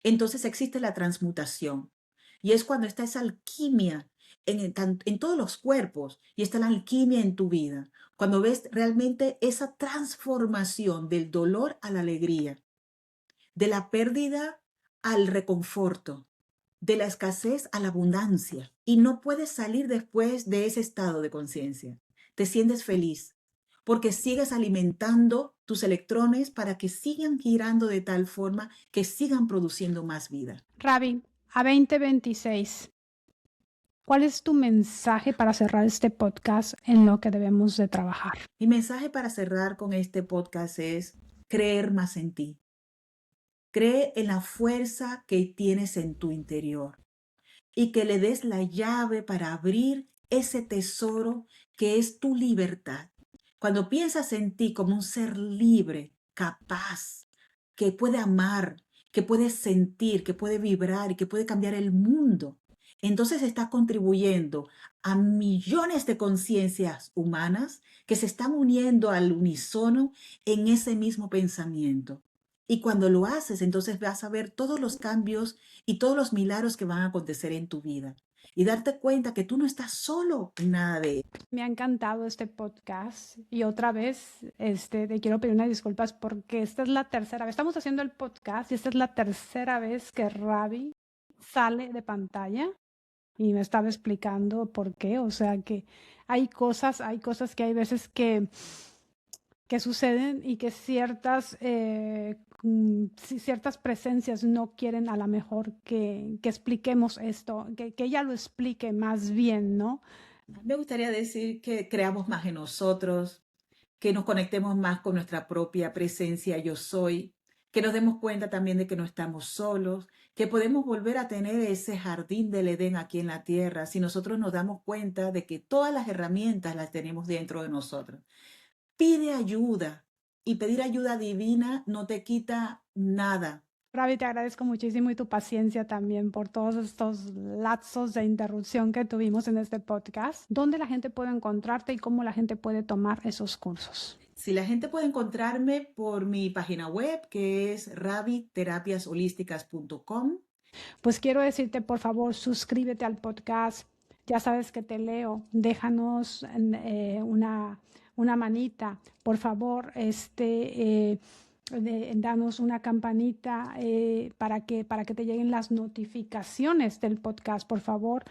entonces existe la transmutación. Y es cuando está esa alquimia en todos los cuerpos y está la alquimia en tu vida. Cuando ves realmente esa transformación del dolor a la alegría, de la pérdida al reconforto, de la escasez a la abundancia, y no puedes salir después de ese estado de conciencia. Te sientes feliz porque sigues alimentando tus electrones para que sigan girando de tal forma que sigan produciendo más vida. Ravi, a 2026, ¿cuál es tu mensaje para cerrar este podcast en lo que debemos de trabajar? Mi mensaje para cerrar con este podcast es creer más en ti. Cree en la fuerza que tienes en tu interior y que le des la llave para abrir ese tesoro que es tu libertad. Cuando piensas en ti como un ser libre, capaz, que puede amar, que puede sentir, que puede vibrar y que puede cambiar el mundo, entonces estás contribuyendo a millones de conciencias humanas que se están uniendo al unísono en ese mismo pensamiento. Y cuando lo haces, entonces vas a ver todos los cambios y todos los milagros que van a acontecer en tu vida. Y darte cuenta que tú no estás solo en nada de eso. Me ha encantado este podcast y otra vez te quiero pedir unas disculpas porque esta es la tercera vez. Estamos haciendo el podcast y esta es la tercera vez que Ravi sale de pantalla y me estaba explicando por qué. O sea que hay cosas que hay veces que suceden y que ciertas presencias no quieren a lo mejor que expliquemos esto, que ella lo explique más bien, ¿no? Me gustaría decir que creamos más en nosotros, que nos conectemos más con nuestra propia presencia yo soy, que nos demos cuenta también de que no estamos solos, que podemos volver a tener ese jardín del Edén aquí en la tierra si nosotros nos damos cuenta de que todas las herramientas las tenemos dentro de nosotros. Pide ayuda y pedir ayuda divina no te quita nada. Ravi, te agradezco muchísimo y tu paciencia también por todos estos lapsos de interrupción que tuvimos en este podcast. ¿Dónde la gente puede encontrarte y cómo la gente puede tomar esos cursos? Si la gente puede encontrarme por mi página web, que es raviterapiasholísticas.com. Pues quiero decirte, por favor, suscríbete al podcast. Ya sabes que te leo. Déjanos una manita. Por favor, danos una campanita para que te lleguen las notificaciones del podcast. Por favor,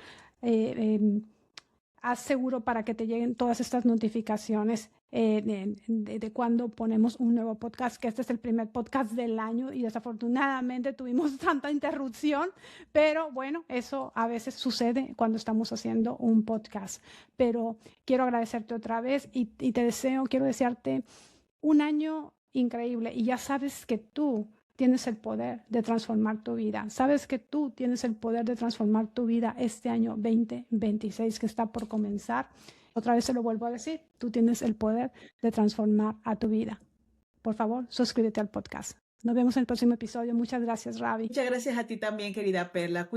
haz seguro para que te lleguen todas estas notificaciones de cuando ponemos un nuevo podcast, que este es el primer podcast del año y desafortunadamente tuvimos tanta interrupción, pero bueno, eso a veces sucede cuando estamos haciendo un podcast. Pero quiero agradecerte otra vez y quiero desearte un año increíble y ya sabes que tú tienes el poder de transformar tu vida. Sabes que tú tienes el poder de transformar tu vida este año 2026 que está por comenzar. Otra vez se lo vuelvo a decir, tú tienes el poder de transformar a tu vida. Por favor, suscríbete al podcast. Nos vemos en el próximo episodio. Muchas gracias, Ravi. Muchas gracias a ti también, querida Perla.